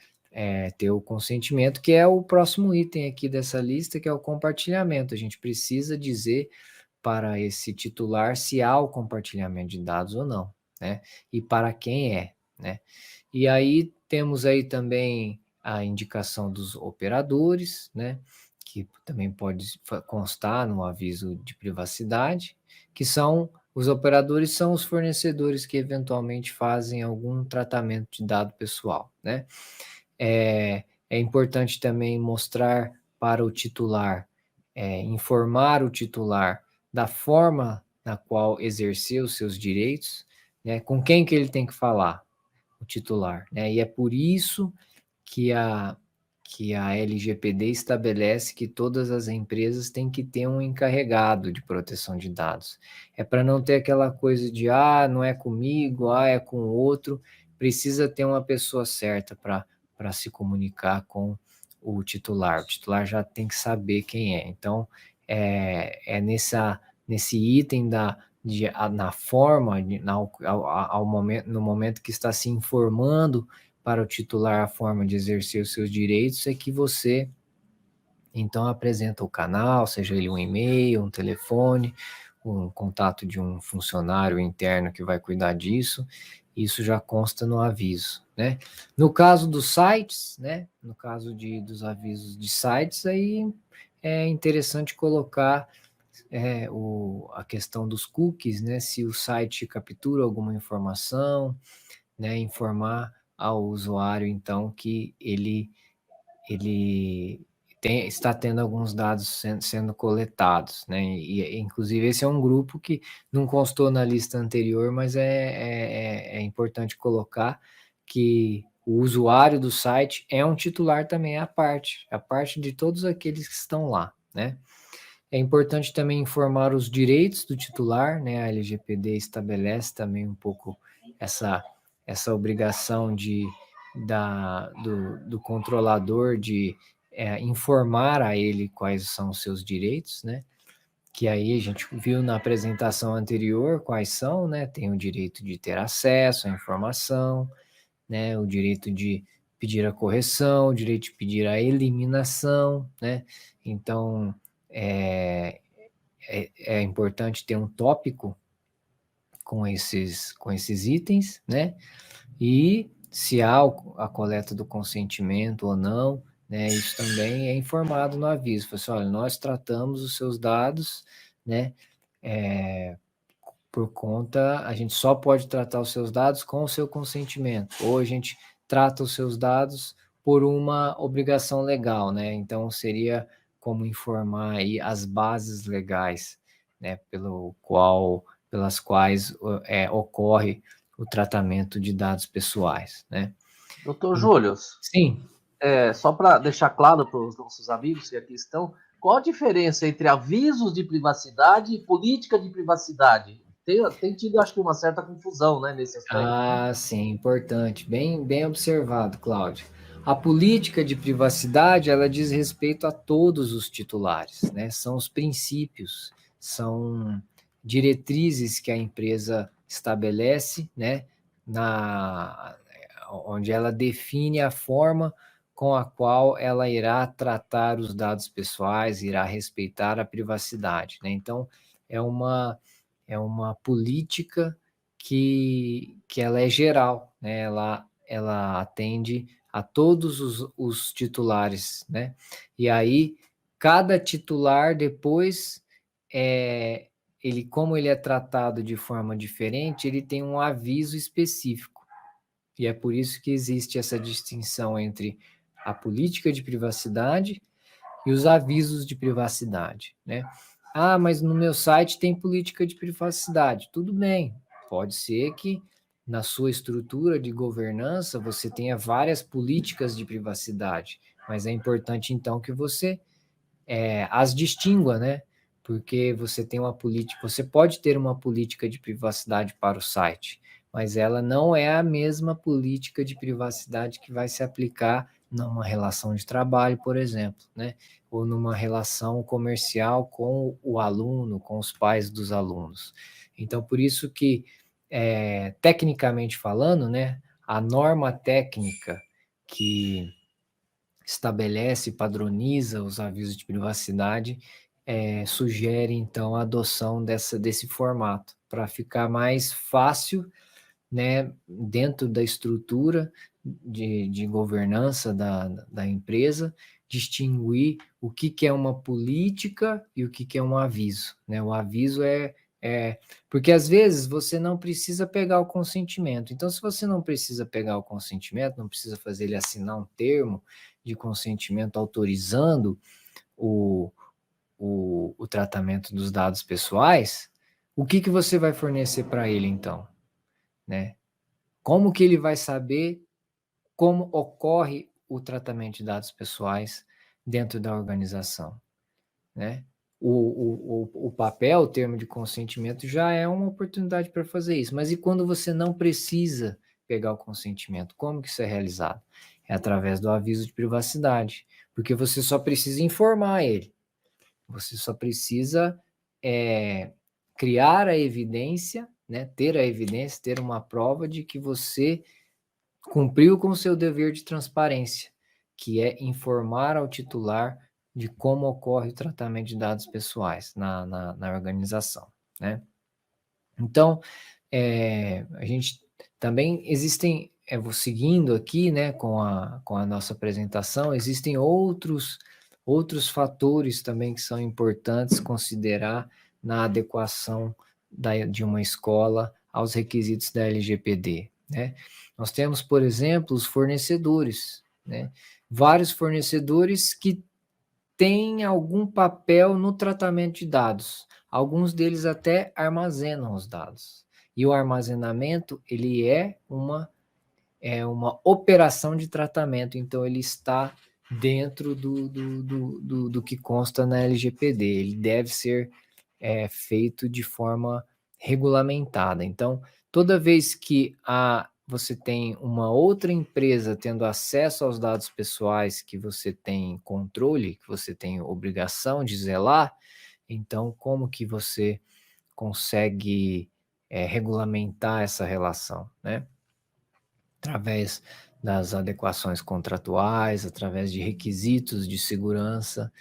ter o consentimento, que é o próximo item aqui dessa lista, que é o compartilhamento. A gente precisa dizer para esse titular se há o compartilhamento de dados ou não, né? E para quem é, né? E aí temos aí também a indicação dos operadores, né? Que também pode constar no aviso de privacidade, que os operadores são os fornecedores que eventualmente fazem algum tratamento de dado pessoal, né? É importante também mostrar para o titular, informar o titular da forma na qual exerceu os seus direitos, né? Com quem que ele tem que falar, o titular, né? E é por isso que a LGPD estabelece que todas as empresas têm que ter um encarregado de proteção de dados. É para não ter aquela coisa de, não é comigo, é com o outro, precisa ter uma pessoa certa para se comunicar com o titular. O titular já tem que saber quem é. Então, nesse item na forma, no momento que está se informando para o titular a forma de exercer os seus direitos, é que você, então, apresenta o canal, seja ele um e-mail, um telefone, um contato de um funcionário interno que vai cuidar disso, isso já consta no aviso, né? No caso dos sites, né? No caso dos avisos de sites, aí é interessante colocar a questão dos cookies, né? Se o site captura alguma informação, né? Informar ao usuário, então, que ele está tendo alguns dados sendo coletados, né? E, inclusive, esse é um grupo que não constou na lista anterior, mas é importante colocar que o usuário do site é um titular também à parte de todos aqueles que estão lá, né? É importante também informar os direitos do titular, né? A LGPD estabelece também um pouco essa obrigação do controlador de informar a ele quais são os seus direitos, né? Que aí a gente viu na apresentação anterior quais são, né? Tem o direito de ter acesso à informação, né? O direito de pedir a correção, o direito de pedir a eliminação, né? Então, é importante ter um tópico com esses itens, né? E se há a coleta do consentimento ou não, né? Isso também é informado no aviso. Fala assim, olha, nós tratamos os seus dados, né? Por conta, a gente só pode tratar os seus dados com o seu consentimento, ou a gente trata os seus dados por uma obrigação legal, né? Então, seria como informar aí as bases legais, né? Pelas quais ocorre o tratamento de dados pessoais, né? Doutor Júlio, Sim. Só para deixar claro para os nossos amigos que aqui estão, qual a diferença entre avisos de privacidade e política de privacidade? Tem tido, acho que, uma certa confusão, né, nesse aspecto. Ah, sim, importante. Bem observado, Cláudio. A política de privacidade, ela diz respeito a todos os titulares, né? São os princípios, são diretrizes que a empresa estabelece, né? Onde ela define a forma com a qual ela irá tratar os dados pessoais, irá respeitar a privacidade, né? Então, é uma política que ela é geral, né? Ela atende a todos os titulares, né? E aí, cada titular depois, como ele é tratado de forma diferente, ele tem um aviso específico. E é por isso que existe essa distinção entre a política de privacidade e os avisos de privacidade, né? Ah, mas no meu site tem política de privacidade. Tudo bem, pode ser que na sua estrutura de governança você tenha várias políticas de privacidade, mas é importante então que você as distingua, né? Porque você tem uma política, você pode ter uma política de privacidade para o site, mas ela não é a mesma política de privacidade que vai se aplicar numa relação de trabalho, por exemplo, né? Ou numa relação comercial com o aluno, com os pais dos alunos. Então, por isso que, tecnicamente falando, né, a norma técnica que estabelece, padroniza os avisos de privacidade, sugere, então, a adoção desse formato, para ficar mais fácil, né, dentro da estrutura de governança da empresa, distinguir o que é uma política e o que é um aviso, né? O aviso porque às vezes você não precisa pegar o consentimento. Então, se você não precisa pegar o consentimento, não precisa fazer ele assinar um termo de consentimento autorizando o tratamento dos dados pessoais, o que você vai fornecer para ele, então? Né? Como que ele vai saber como ocorre o tratamento de dados pessoais dentro da organização, né? O papel, o termo de consentimento já é uma oportunidade para fazer isso, mas e quando você não precisa pegar o consentimento? Como que isso é realizado? É através do aviso de privacidade, porque você só precisa informar ele, você só precisa criar a evidência, né? Ter a evidência, ter uma prova de que você cumpriu com o seu dever de transparência, que é informar ao titular de como ocorre o tratamento de dados pessoais na organização, né? Então, a gente também seguindo aqui, né, com a nossa apresentação, existem outros outros fatores também que são importantes considerar na adequação de uma escola aos requisitos da LGPD, né? Nós temos, por exemplo, os fornecedores, né? Vários fornecedores que têm algum papel no tratamento de dados. Alguns deles até armazenam os dados. E o armazenamento, ele é uma operação de tratamento, então ele está dentro do que consta na LGPD. Ele deve ser feito de forma regulamentada. Então, toda vez que você tem uma outra empresa tendo acesso aos dados pessoais que você tem controle, que você tem obrigação de zelar, então como que você consegue regulamentar essa relação, né? Através das adequações contratuais, através de requisitos de segurança,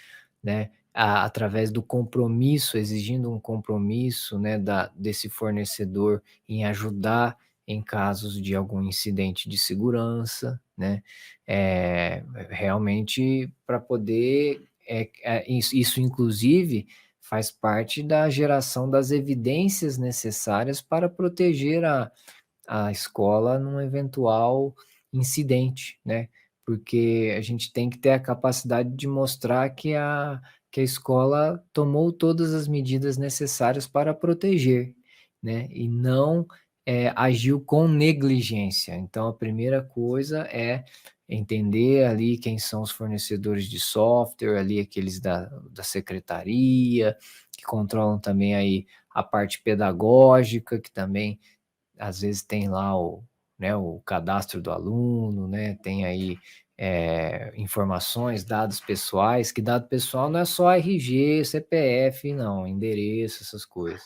né? Através do compromisso, exigindo um compromisso, né, desse fornecedor em ajudar em casos de algum incidente de segurança, né? Realmente para poder, isso inclusive faz parte da geração das evidências necessárias para proteger a escola num eventual incidente, né? Porque a gente tem que ter a capacidade de mostrar que a escola tomou todas as medidas necessárias para proteger, né? E não agiu com negligência. Então, a primeira coisa é entender ali quem são os fornecedores de software, ali aqueles da secretaria, que controlam também aí a parte pedagógica, que também às vezes tem lá o cadastro do aluno, né? Tem aí informações, dados pessoais, que dado pessoal não é só RG, CPF, não, endereço, essas coisas.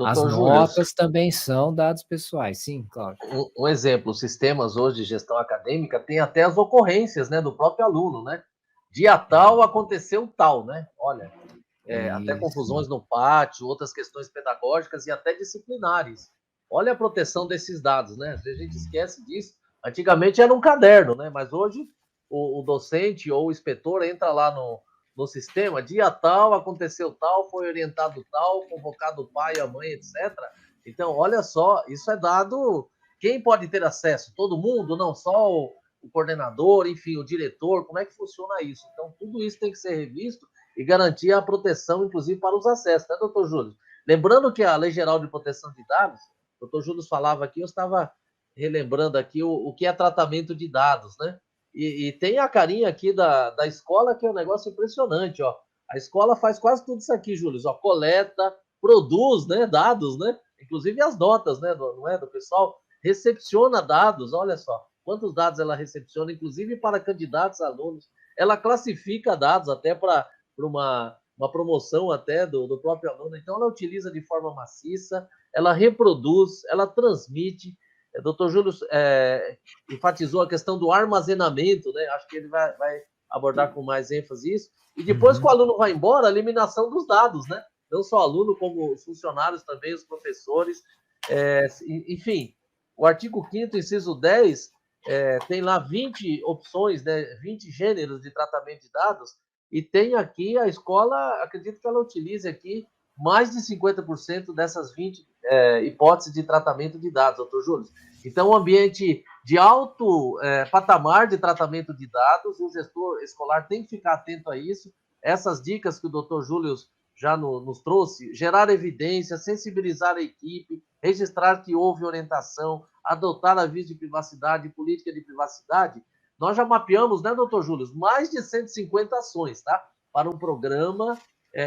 As Doutor Júlio, notas também são dados pessoais, sim, claro. um exemplo, os sistemas hoje de gestão acadêmica têm até as ocorrências, né, do próprio aluno, né? Dia tal aconteceu tal, né? Olha, até Isso. confusões no pátio, outras questões pedagógicas e até disciplinares. Olha a proteção desses dados, né? Às vezes a gente esquece disso. Antigamente era um caderno, né? Mas hoje o docente ou o inspetor entra lá no sistema, dia tal, aconteceu tal, foi orientado tal, convocado o pai, a mãe, etc. Então, olha só, isso é dado. Quem pode ter acesso? Todo mundo? Não só o coordenador, enfim, o diretor. Como é que funciona isso? Então, tudo isso tem que ser revisto e garantir a proteção, inclusive, para os acessos, né, doutor Júlio? Lembrando que a Lei Geral de Proteção de Dados, o doutor Júlio falava aqui, eu estava relembrando aqui o que é tratamento de dados, né? E tem a carinha aqui da escola, que é um negócio impressionante, ó. A escola faz quase tudo isso aqui, Júlio, ó, coleta, produz, né, dados, né? Inclusive as notas, né, não é, do pessoal, recepciona dados, olha só, quantos dados ela recepciona, inclusive para candidatos, alunos. Ela classifica dados até para uma promoção até do próprio aluno. Então, ela utiliza de forma maciça, ela reproduz, ela transmite. O doutor Júlio enfatizou a questão do armazenamento, né? Acho que ele vai abordar com mais ênfase isso. E depois que o aluno vai embora, a eliminação dos dados, né? Não só o aluno, como os funcionários também, os professores. Enfim, o artigo 5º, inciso 10, tem lá 20 opções, né? 20 gêneros de tratamento de dados, e tem aqui a escola, acredito que ela utilize aqui mais de 50% dessas 20 hipóteses de tratamento de dados, doutor Júlio. Então, um ambiente de alto patamar de tratamento de dados, e o gestor escolar tem que ficar atento a isso. Essas dicas que o doutor Júlio já nos trouxe, gerar evidência, sensibilizar a equipe, registrar que houve orientação, adotar aviso de privacidade, política de privacidade. Nós já mapeamos, né, doutor Júlio, mais de 150 ações, tá? Para um programa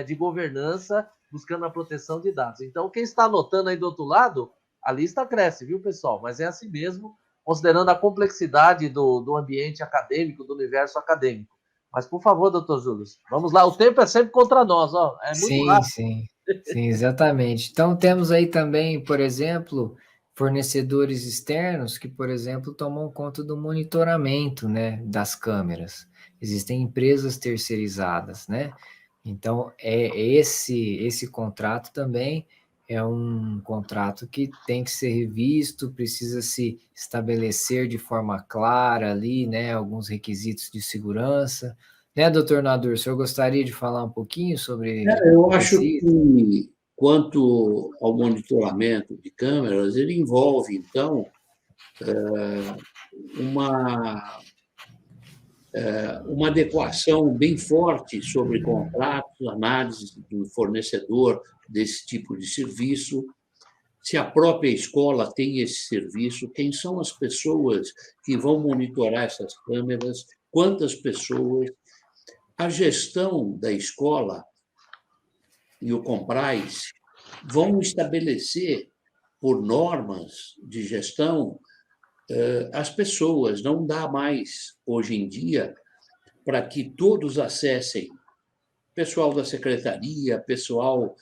de governança buscando a proteção de dados. Então, quem está anotando aí do outro lado, a lista cresce, viu, pessoal? Mas é assim mesmo, considerando a complexidade do ambiente acadêmico, do universo acadêmico. Mas, por favor, doutor Júlio, vamos lá. O tempo é sempre contra nós, ó. É muito Sim, rápido. sim, sim, exatamente. Então, temos aí também, por exemplo, fornecedores externos que, por exemplo, tomam conta do monitoramento, né, das câmeras. Existem empresas terceirizadas, né? Então, esse contrato também é um contrato que tem que ser revisto, precisa se estabelecer de forma clara ali, né, alguns requisitos de segurança, Né, doutor Nadur, o senhor gostaria de falar um pouquinho sobre Eu acho esse? que, quanto ao monitoramento de câmeras, ele envolve, então, uma, uma adequação bem forte sobre contratos, análise do fornecedor desse tipo de serviço, se a própria escola tem esse serviço, quem são as pessoas que vão monitorar essas câmeras, quantas pessoas, a gestão da escola e o Compraz vão estabelecer, por normas de gestão, as pessoas. Não dá mais, hoje em dia, para que todos acessem, pessoal da secretaria, pessoal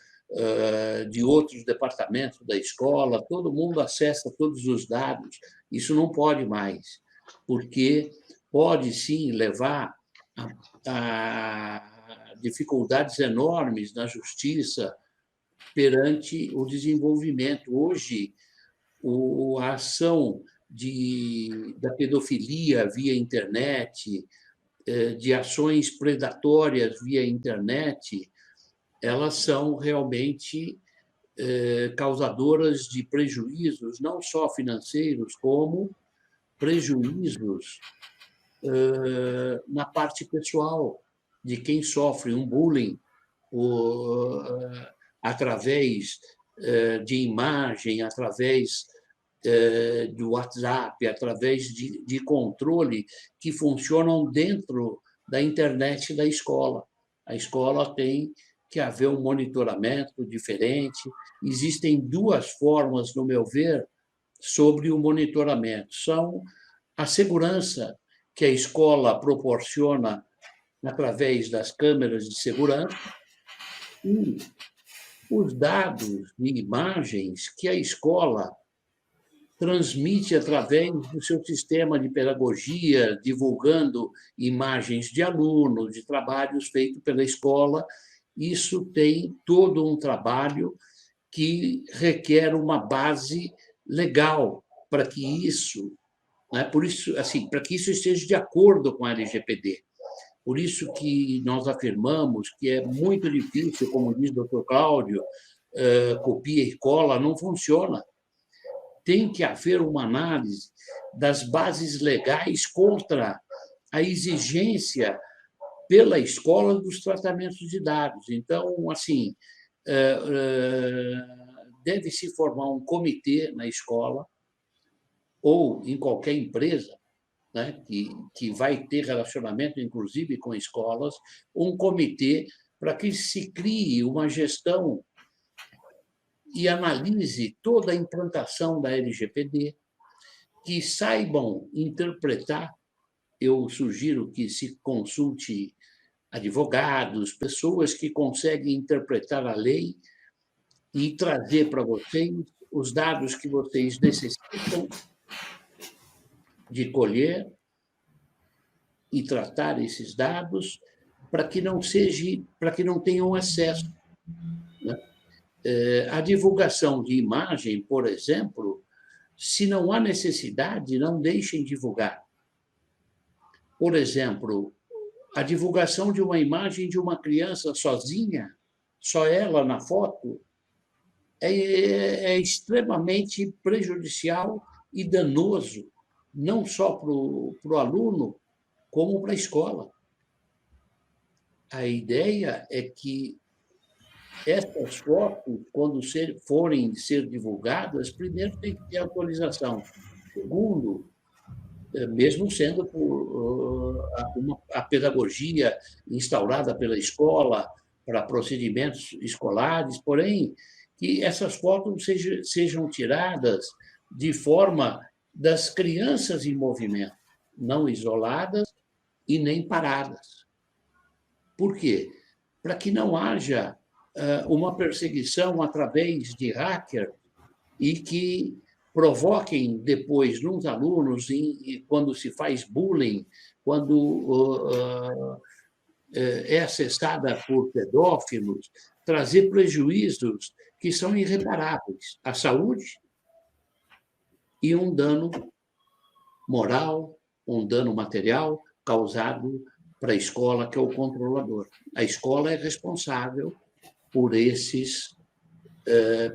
de outros departamentos da escola, todo mundo acessa todos os dados. Isso não pode mais, porque pode, sim, levar a dificuldades enormes na justiça perante o desenvolvimento. Hoje, a ação da pedofilia via internet, de ações predatórias via internet, elas são realmente causadoras de prejuízos, não só financeiros, como prejuízos na parte pessoal de quem sofre um bullying através de imagem, através do WhatsApp, através de controle que funcionam dentro da internet da escola. A escola tem que haver um monitoramento diferente. Existem duas formas, no meu ver, sobre o monitoramento. São a segurança que a escola proporciona através das câmeras de segurança e os dados e imagens que a escola transmite através do seu sistema de pedagogia, divulgando imagens de alunos, de trabalhos feitos pela escola. Isso tem todo um trabalho que requer uma base legal para que isso, né, por isso, assim, para que isso esteja de acordo com a LGPD. Por isso que nós afirmamos que é muito difícil, como diz o doutor Cláudio, copia e cola, não funciona. Tem que haver uma análise das bases legais contra a exigência pela escola dos tratamentos de dados. Então, assim, deve-se formar um comitê na escola ou em qualquer empresa, né, que vai ter relacionamento, inclusive, com escolas, um comitê para que se crie uma gestão e analise toda a implantação da LGPD, que saibam interpretar. Eu sugiro que se consulte advogados, pessoas que conseguem interpretar a lei e trazer para vocês os dados que vocês necessitam de colher e tratar esses dados para que não tenham acesso. A divulgação de imagem, por exemplo, se não há necessidade, não deixem divulgar. Por exemplo, a divulgação de uma imagem de uma criança sozinha, só ela na foto, é extremamente prejudicial e danoso, não só para o aluno, como para a escola. A ideia é que essas fotos, quando forem ser divulgadas, primeiro tem que ter autorização. Segundo, mesmo sendo por a pedagogia instaurada pela escola para procedimentos escolares, porém, que essas fotos sejam tiradas de forma das crianças em movimento, não isoladas e nem paradas. Por quê? Para que não haja uma perseguição através de hackers e que provoquem depois nos alunos, quando se faz bullying, quando é acessada por pedófilos, trazer prejuízos que são irreparáveis à saúde e um dano moral, um dano material causado para a escola, que é o controlador. A escola é responsável por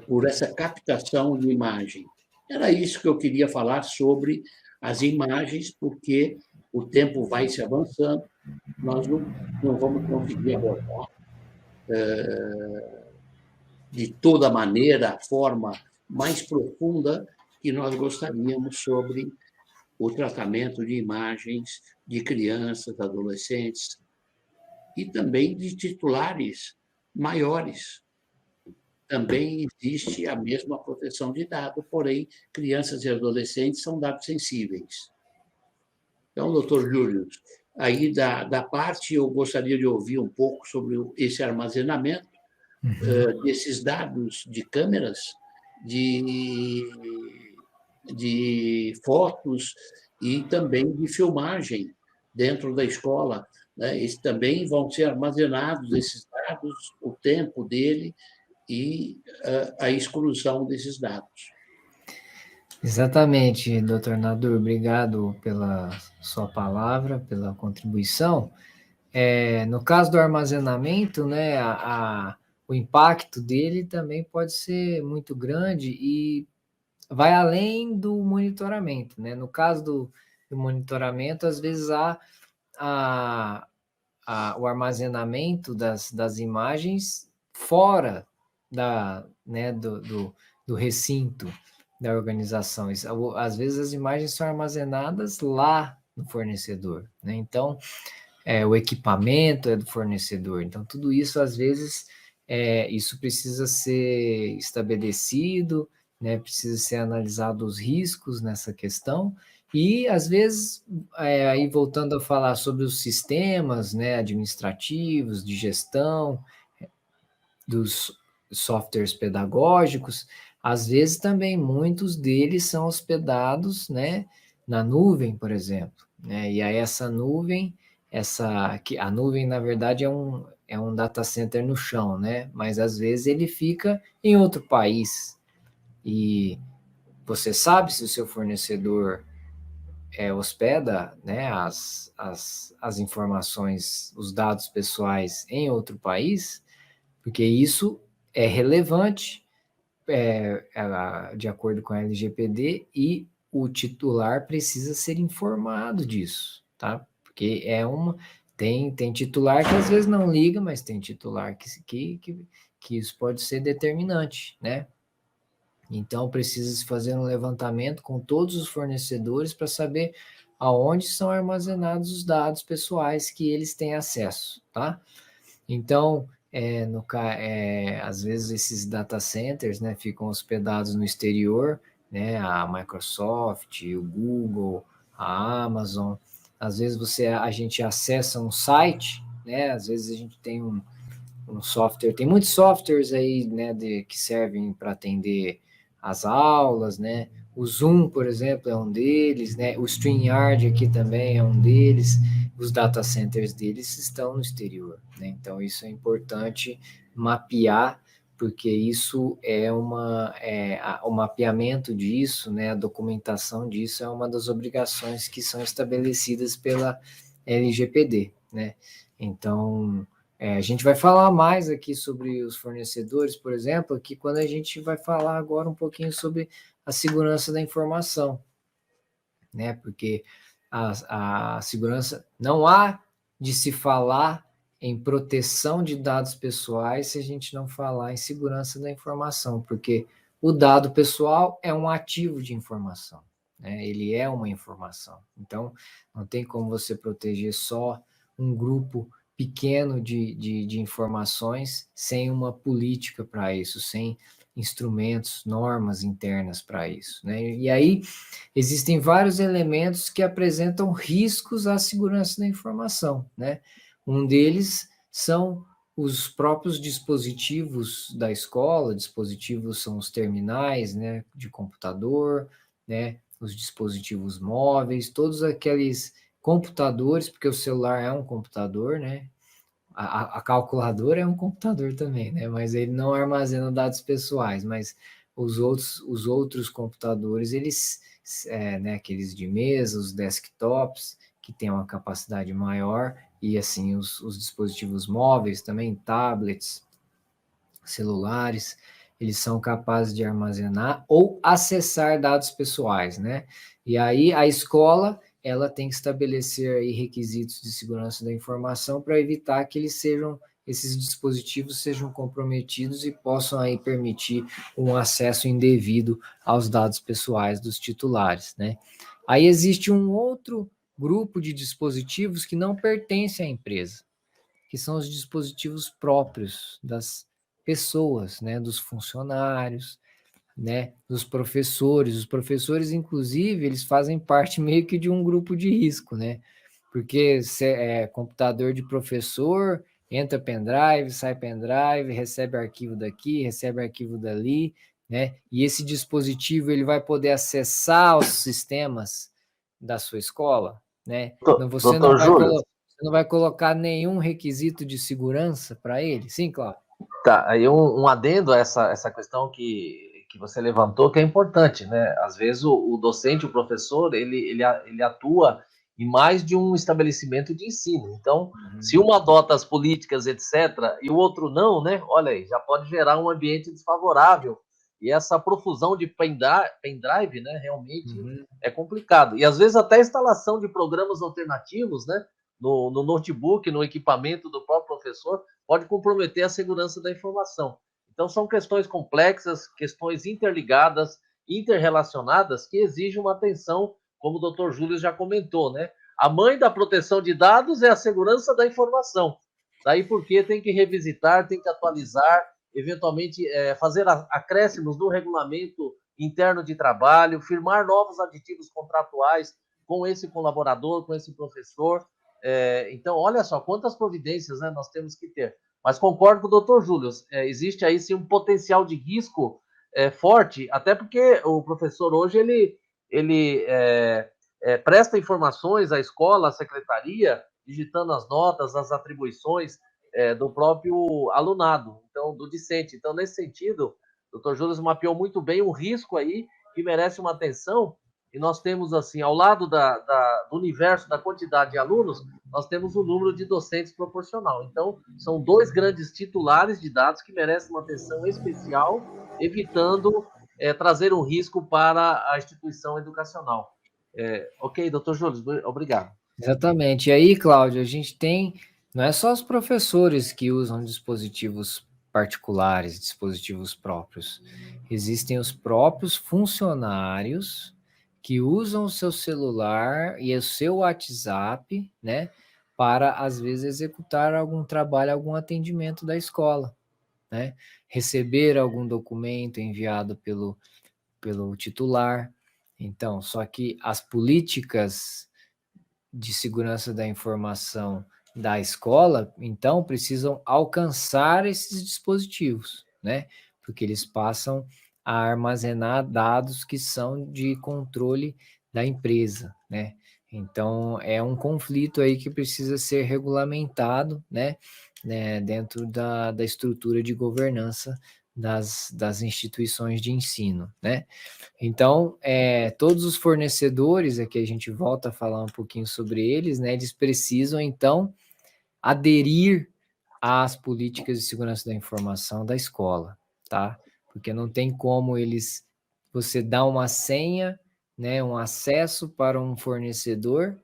por essa captação de imagem. Era isso que eu queria falar sobre as imagens, porque o tempo vai se avançando, nós não vamos conseguir abordar de toda maneira, a forma mais profunda que nós gostaríamos sobre o tratamento de imagens de crianças, adolescentes e também de titulares maiores. Também existe a mesma proteção de dados, porém, crianças e adolescentes são dados sensíveis. Então, doutor Júlio, aí da parte eu gostaria de ouvir um pouco sobre esse armazenamento desses dados de câmeras, de fotos e também de filmagem dentro da escola. Né? Eles também vão ser armazenados, esses dados, o tempo dele e a exclusão desses dados. Exatamente, doutor Nadur, obrigado pela sua palavra, pela contribuição. No caso do armazenamento, né, o impacto dele também pode ser muito grande e vai além do monitoramento, né? No caso do monitoramento, às vezes o armazenamento das imagens fora né, do recinto da organização. Às vezes as imagens são armazenadas lá no fornecedor, né? Então, o equipamento é do fornecedor. Então, tudo isso, às vezes, isso precisa ser estabelecido, né? Precisa ser analisado os riscos nessa questão. E, às vezes, aí voltando a falar sobre os sistemas, né, administrativos, de gestão, dos softwares pedagógicos, às vezes também muitos deles são hospedados, né, na nuvem, por exemplo, né? E aí essa nuvem, a nuvem na verdade é um data center no chão, né? Mas às vezes ele fica em outro país e você sabe se o seu fornecedor hospeda, né, as informações, os dados pessoais em outro país, porque isso é relevante de acordo com a LGPD, e o titular precisa ser informado disso, tá? Porque tem titular que às vezes não liga, mas tem titular que isso pode ser determinante, né? Então precisa se fazer um levantamento com todos os fornecedores para saber aonde são armazenados os dados pessoais que eles têm acesso, tá? Então, às vezes esses data centers, né, ficam hospedados no exterior, né, a Microsoft, o Google, a Amazon. Às vezes a gente acessa um site, né, às vezes a gente tem um software, tem muitos softwares aí, né, que servem para atender as aulas, né. O Zoom, por exemplo, é um deles, né. O StreamYard aqui também é um deles. Os data centers deles estão no exterior, né? Então isso é importante mapear, porque isso o mapeamento disso, né, a documentação disso é uma das obrigações que são estabelecidas pela LGPD, né? Então, a gente vai falar mais aqui sobre os fornecedores, por exemplo, aqui quando a gente vai falar agora um pouquinho sobre a segurança da informação, né? Porque a segurança, não há de se falar em proteção de dados pessoais se a gente não falar em segurança da informação, porque o dado pessoal é um ativo de informação, né? Ele é uma informação. Então, não tem como você proteger só um grupo pequeno de informações sem uma política para isso, sem instrumentos, normas internas para isso, né? E aí existem vários elementos que apresentam riscos à segurança da informação, né? Um deles são os próprios dispositivos da escola. Dispositivos são os terminais, né, de computador, né, os dispositivos móveis, todos aqueles computadores, porque o celular é um computador, né? A calculadora é um computador também, né? Mas ele não armazena dados pessoais, mas os outros computadores, eles, né, aqueles de mesa, os desktops, que têm uma capacidade maior, e assim, os dispositivos móveis também, tablets, celulares, eles são capazes de armazenar ou acessar dados pessoais, né? E aí a escola, ela tem que estabelecer aí requisitos de segurança da informação para evitar que esses dispositivos sejam comprometidos e possam aí permitir um acesso indevido aos dados pessoais dos titulares, né? Aí existe um outro grupo de dispositivos que não pertence à empresa, que são os dispositivos próprios das pessoas, né, dos funcionários, né, dos professores. Os professores, inclusive, eles fazem parte meio que de um grupo de risco, né? Porque computador de professor, entra pendrive, sai pendrive, recebe arquivo daqui, recebe arquivo dali, né? E esse dispositivo ele vai poder acessar os sistemas da sua escola, né? Então, Doutor Júlio, você não vai colocar nenhum requisito de segurança para ele? Sim, Cláudio. tá, aí um adendo a essa questão que você levantou, que é importante, né? Às vezes o docente, o professor, ele atua em mais de um estabelecimento de ensino. Então, se um adota as políticas, etc., e o outro não, né? Olha aí, já pode gerar um ambiente desfavorável. E essa profusão de pendrive, né? Realmente é complicado. E às vezes até a instalação de programas alternativos, né? No notebook, no equipamento do próprio professor, pode comprometer a segurança da informação. Então, são questões complexas, questões interligadas, interrelacionadas, que exigem uma atenção, como o Dr. Júlio já comentou, né? A mãe da proteção de dados é a segurança da informação. Daí porque tem que revisitar, tem que atualizar, eventualmente fazer acréscimos no regulamento interno de trabalho, firmar novos aditivos contratuais com esse colaborador, com esse professor. Então, olha só quantas providências, né, nós temos que ter. Mas concordo com o doutor Júlio, existe aí sim um potencial de risco forte, até porque o professor hoje ele presta informações à escola, à secretaria, digitando as notas, as atribuições do próprio alunado, então do discente. Então, nesse sentido, o doutor Júlio mapeou muito bem um risco aí que merece uma atenção. E nós temos, assim, ao lado do universo, da quantidade de alunos, nós temos o número de docentes proporcional. Então, são dois grandes titulares de dados que merecem uma atenção especial, evitando trazer um risco para a instituição educacional. Ok, doutor Júlio, obrigado. Exatamente. E aí, Cláudio, a gente não é só os professores que usam dispositivos particulares, dispositivos próprios. Existem os próprios funcionários que usam o seu celular e o seu WhatsApp, né, para, às vezes, executar algum trabalho, algum atendimento da escola, né? Receber algum documento enviado pelo titular. Então, só que as políticas de segurança da informação da escola, então, precisam alcançar esses dispositivos, né? Porque eles passam a armazenar dados que são de controle da empresa, né? Então, é um conflito aí que precisa ser regulamentado, né? Dentro da estrutura de governança das instituições de ensino, né? Então, todos os fornecedores, aqui a gente volta a falar um pouquinho sobre eles, né? Eles precisam, então, aderir às políticas de segurança da informação da escola, tá? Porque não tem como você dar uma senha, né, um acesso para um fornecedor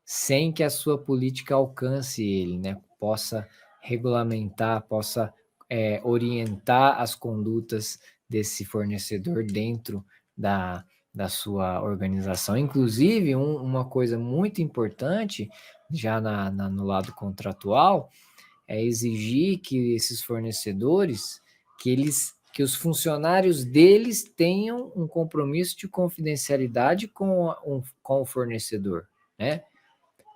sem que a sua política alcance ele, né? Possa regulamentar, possa orientar as condutas desse fornecedor dentro da sua organização. Inclusive, uma coisa muito importante, já no lado contratual, é exigir que esses fornecedores, que os funcionários deles tenham um compromisso de confidencialidade com o fornecedor, né?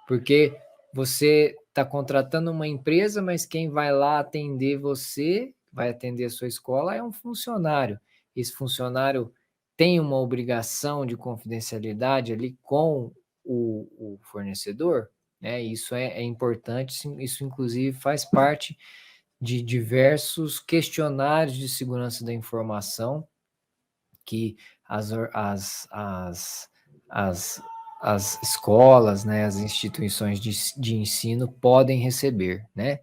Porque você está contratando uma empresa, mas quem vai lá atender você, vai atender a sua escola, é um funcionário. Esse funcionário tem uma obrigação de confidencialidade ali com o fornecedor, né? Isso é importante, isso inclusive faz parte de diversos questionários de segurança da informação que as as escolas, né, as instituições de ensino podem receber, né?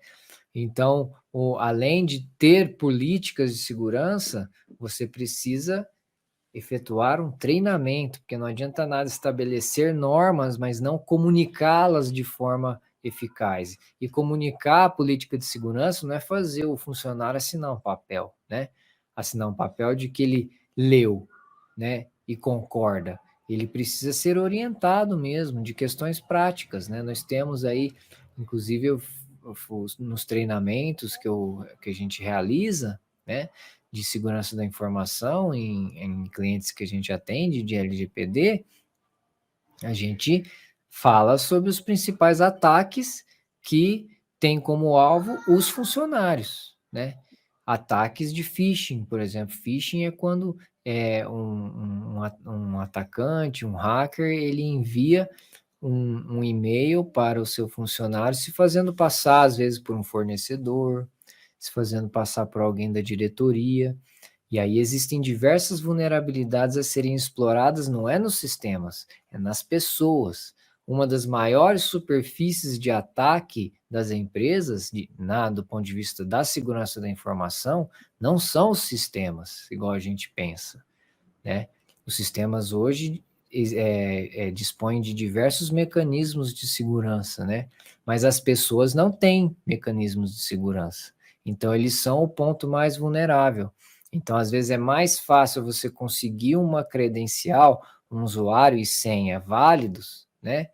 Então, além de ter políticas de segurança, você precisa efetuar um treinamento, porque não adianta nada estabelecer normas, mas não comunicá-las de forma eficaz. E comunicar a política de segurança não é fazer o funcionário assinar um papel, né? Assinar um papel de que ele leu, né? E concorda. Ele precisa ser orientado mesmo de questões práticas, né? Nós temos aí, inclusive, nos treinamentos que a gente realiza, né? De segurança da informação em clientes que a gente atende de LGPD, a gente fala sobre os principais ataques que tem como alvo os funcionários, né? Ataques de phishing, por exemplo. Phishing é quando um atacante, um hacker, ele envia um e-mail para o seu funcionário, se fazendo passar, às vezes, por um fornecedor, se fazendo passar por alguém da diretoria. E aí existem diversas vulnerabilidades a serem exploradas, não é nos sistemas, é nas pessoas. Uma das maiores superfícies de ataque das empresas, do ponto de vista da segurança da informação, não são os sistemas, igual a gente pensa, né? Os sistemas hoje dispõem de diversos mecanismos de segurança, né? Mas as pessoas não têm mecanismos de segurança. Então, eles são o ponto mais vulnerável. Então, às vezes, é mais fácil você conseguir uma credencial, um usuário e senha válidos, né?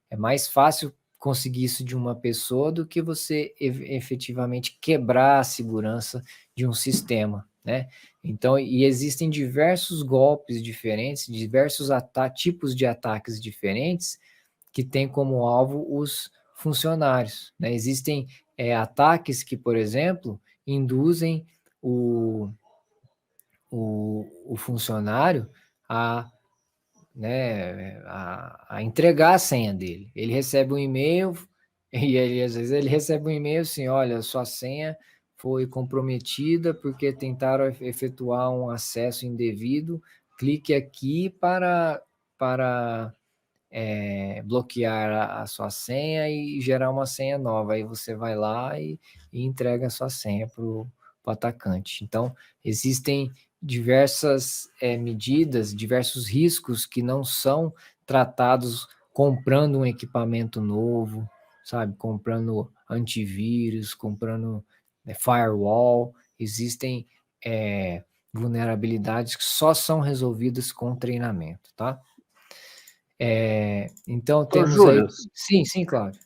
É mais fácil conseguir isso de uma pessoa do que você efetivamente quebrar a segurança de um sistema, né? Então, e existem diversos golpes diferentes, diversos tipos de ataques diferentes que têm como alvo os funcionários, né? Existem ataques que, por exemplo, induzem o funcionário a, né, a entregar a senha dele. Ele recebe um e-mail e às vezes ele recebe um e-mail assim, olha, sua senha foi comprometida porque tentaram efetuar um acesso indevido, clique aqui para bloquear a sua senha e gerar uma senha nova. Aí você vai lá e entrega a sua senha para o atacante. Então, existem diversas medidas, diversos riscos que não são tratados comprando um equipamento novo, sabe? Comprando antivírus, comprando firewall. Existem vulnerabilidades que só são resolvidas com treinamento, tá? Então, Doutor temos aí... Júlio, Sim, claro.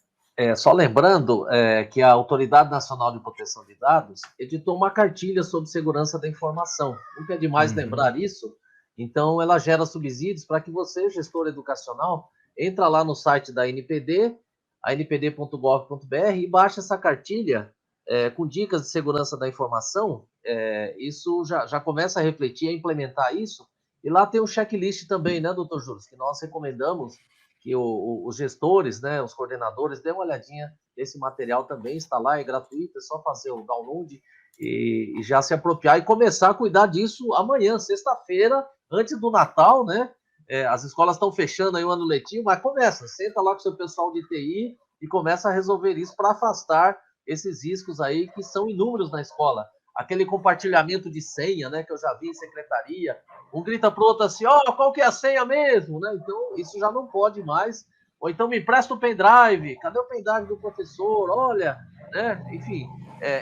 só lembrando que a Autoridade Nacional de Proteção de Dados editou uma cartilha sobre segurança da informação. Nunca é demais lembrar isso. Então, ela gera subsídios para que você, gestor educacional, entra lá no site da NPD, anpd.gov.br, e baixe essa cartilha com dicas de segurança da informação. Isso já começa a refletir, a implementar isso. E lá tem um checklist também, né, doutor Júlio, que nós recomendamos que os gestores, né, os coordenadores, dêem uma olhadinha nesse material também, está lá, é gratuito, é só fazer o download e já se apropriar e começar a cuidar disso amanhã, sexta-feira, antes do Natal, né? As escolas estão fechando aí o ano letivo, mas começa, senta lá com o seu pessoal de TI e começa a resolver isso para afastar esses riscos aí que são inúmeros na escola. Aquele compartilhamento de senha, né, que eu já vi em secretaria, um grita pro outro assim, qual que é a senha mesmo, né? Então, isso já não pode mais. Ou então, me empresta o pendrive, cadê o pendrive do professor? Olha, né? Enfim,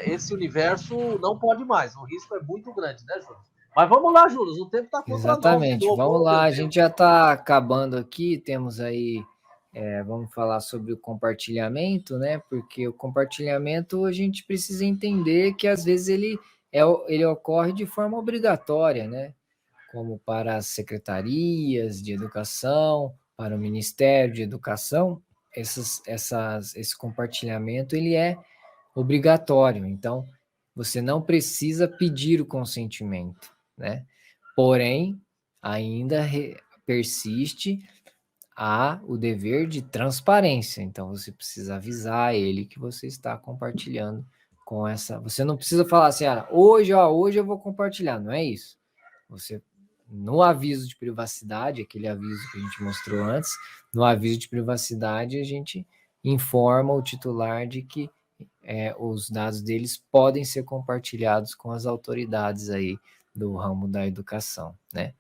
esse universo não pode mais, o risco é muito grande, né, Júlio? Mas vamos lá, Júlio, o tempo está contra nós de Exatamente. novo. Vamos lá, a gente já está acabando aqui, temos aí, vamos falar sobre o compartilhamento, né? Porque o compartilhamento a gente precisa entender que às vezes ele ocorre de forma obrigatória, né? Como para as secretarias de educação, para o Ministério de Educação, esse compartilhamento ele é obrigatório. Então, você não precisa pedir o consentimento, né? Porém, ainda persiste o dever de transparência. Então, você precisa avisar ele que você está compartilhando com essa... Você não precisa falar assim, hoje eu vou compartilhar, não é isso. Você no aviso de privacidade, aquele aviso que a gente mostrou antes, no aviso de privacidade a gente informa o titular de que os dados deles podem ser compartilhados com as autoridades aí do ramo da educação, né?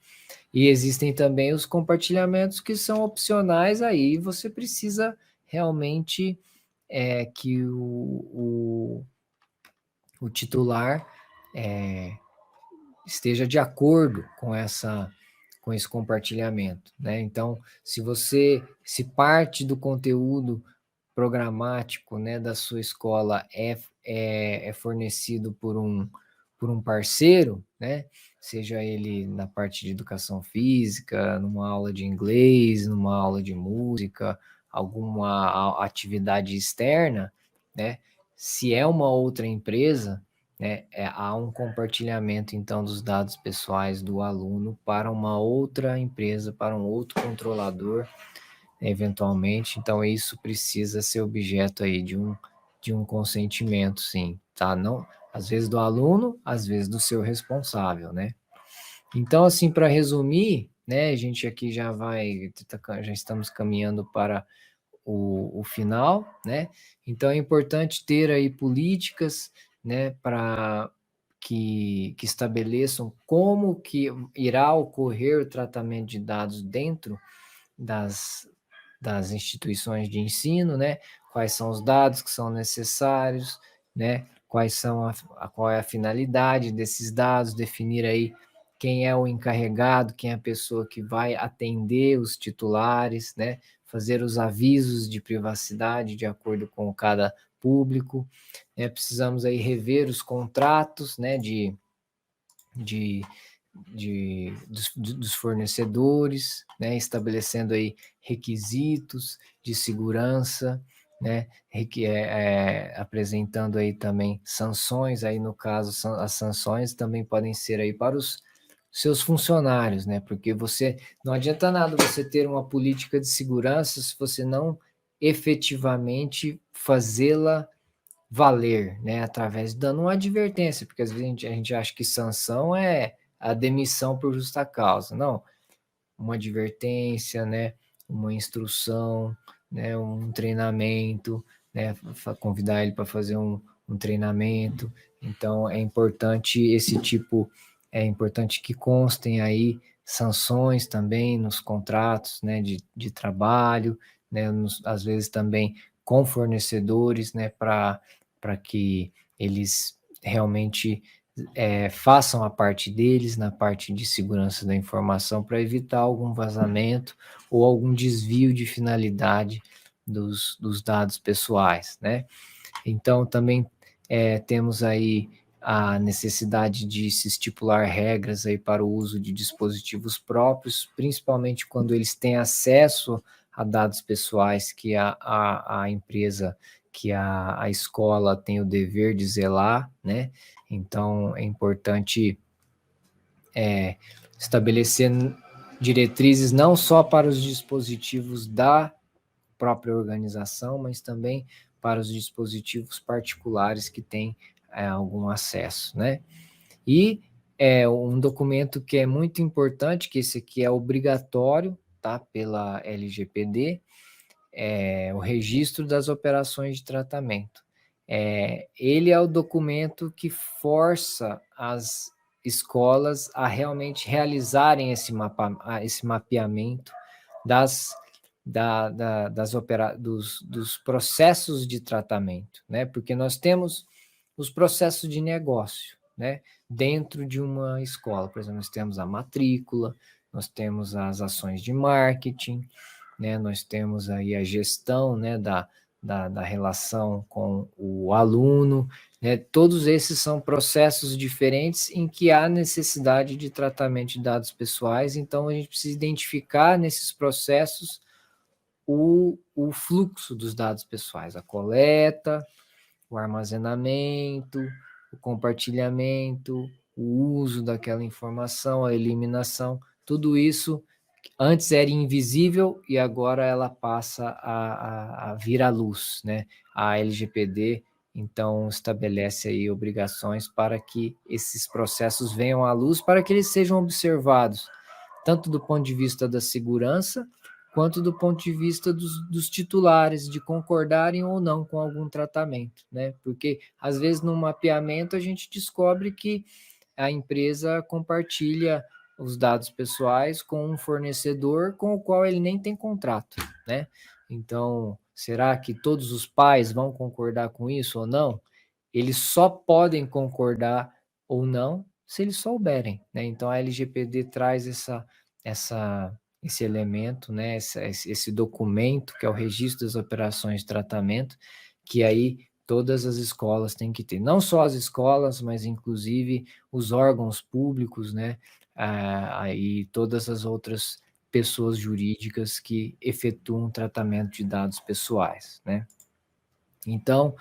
E existem também os compartilhamentos que são opcionais, aí você precisa realmente que o titular esteja de acordo com esse compartilhamento, né? Então, se parte do conteúdo programático, né, da sua escola é fornecido por um parceiro, né, seja ele na parte de educação física, numa aula de inglês, numa aula de música, alguma atividade externa, né, se é uma outra empresa, né, há um compartilhamento, então, dos dados pessoais do aluno para uma outra empresa, para um outro controlador, eventualmente. Então, isso precisa ser objeto aí de um consentimento, sim, tá? Não, às vezes do aluno, às vezes do seu responsável, né? Então, assim, para resumir, né, a gente aqui já estamos caminhando para o final, né? Então, é importante ter aí políticas, né, para que estabeleçam como que irá ocorrer o tratamento de dados dentro das instituições de ensino, né? Quais são os dados que são necessários, né? Qual é a finalidade desses dados, definir aí quem é o encarregado, quem é a pessoa que vai atender os titulares, né? Fazer os avisos de privacidade de acordo com cada público, né? Precisamos aí rever os contratos, né? Dos fornecedores, né, estabelecendo aí requisitos de segurança, né, apresentando aí também sanções, aí no caso as sanções também podem ser aí para os seus funcionários, né, porque não adianta nada você ter uma política de segurança se você não efetivamente fazê-la valer, né, através dando uma advertência, porque às vezes a gente acha que sanção é a demissão por justa causa. Não, uma advertência, né, uma instrução, né, um treinamento, né, convidar ele para fazer um treinamento. Então, é importante é importante que constem aí sanções também nos contratos, né, de trabalho, né, às vezes também com fornecedores, né, para que eles realmente façam a parte deles na parte de segurança da informação para evitar algum vazamento ou algum desvio de finalidade dos dados pessoais, né? Então, também temos aí a necessidade de se estipular regras aí para o uso de dispositivos próprios, principalmente quando eles têm acesso a dados pessoais que a empresa, que a escola tem o dever de zelar, né? Então, é importante estabelecer diretrizes não só para os dispositivos da própria organização, mas também para os dispositivos particulares que têm algum acesso, né? E um documento que é muito importante, que esse aqui é obrigatório, tá? Pela LGPD, o registro das operações de tratamento. Ele é o documento que força as escolas a realmente realizarem esse mapeamento dos processos de tratamento, né? Porque nós temos os processos de negócio, né? Dentro de uma escola, por exemplo, nós temos a matrícula, nós temos as ações de marketing, né? Nós temos aí a gestão, né, da relação com o aluno, né? Todos esses são processos diferentes em que há necessidade de tratamento de dados pessoais, então a gente precisa identificar nesses processos o fluxo dos dados pessoais, a coleta, o armazenamento, o compartilhamento, o uso daquela informação, a eliminação, tudo isso antes era invisível e agora ela passa a vir à luz, né? A LGPD, então, estabelece aí obrigações para que esses processos venham à luz, para que eles sejam observados, tanto do ponto de vista da segurança, quanto do ponto de vista dos titulares, de concordarem ou não com algum tratamento, né? Porque, às vezes, no mapeamento, a gente descobre que a empresa compartilha os dados pessoais com um fornecedor com o qual ele nem tem contrato, né? Então, será que todos os pais vão concordar com isso ou não? Eles só podem concordar ou não se eles souberem, né? Então, a LGPD traz esse elemento, né? Esse documento, que é o registro das operações de tratamento, que aí todas as escolas têm que ter. Não só as escolas, mas inclusive os órgãos públicos, né? E todas as outras pessoas jurídicas que efetuam tratamento de dados pessoais, né? Então,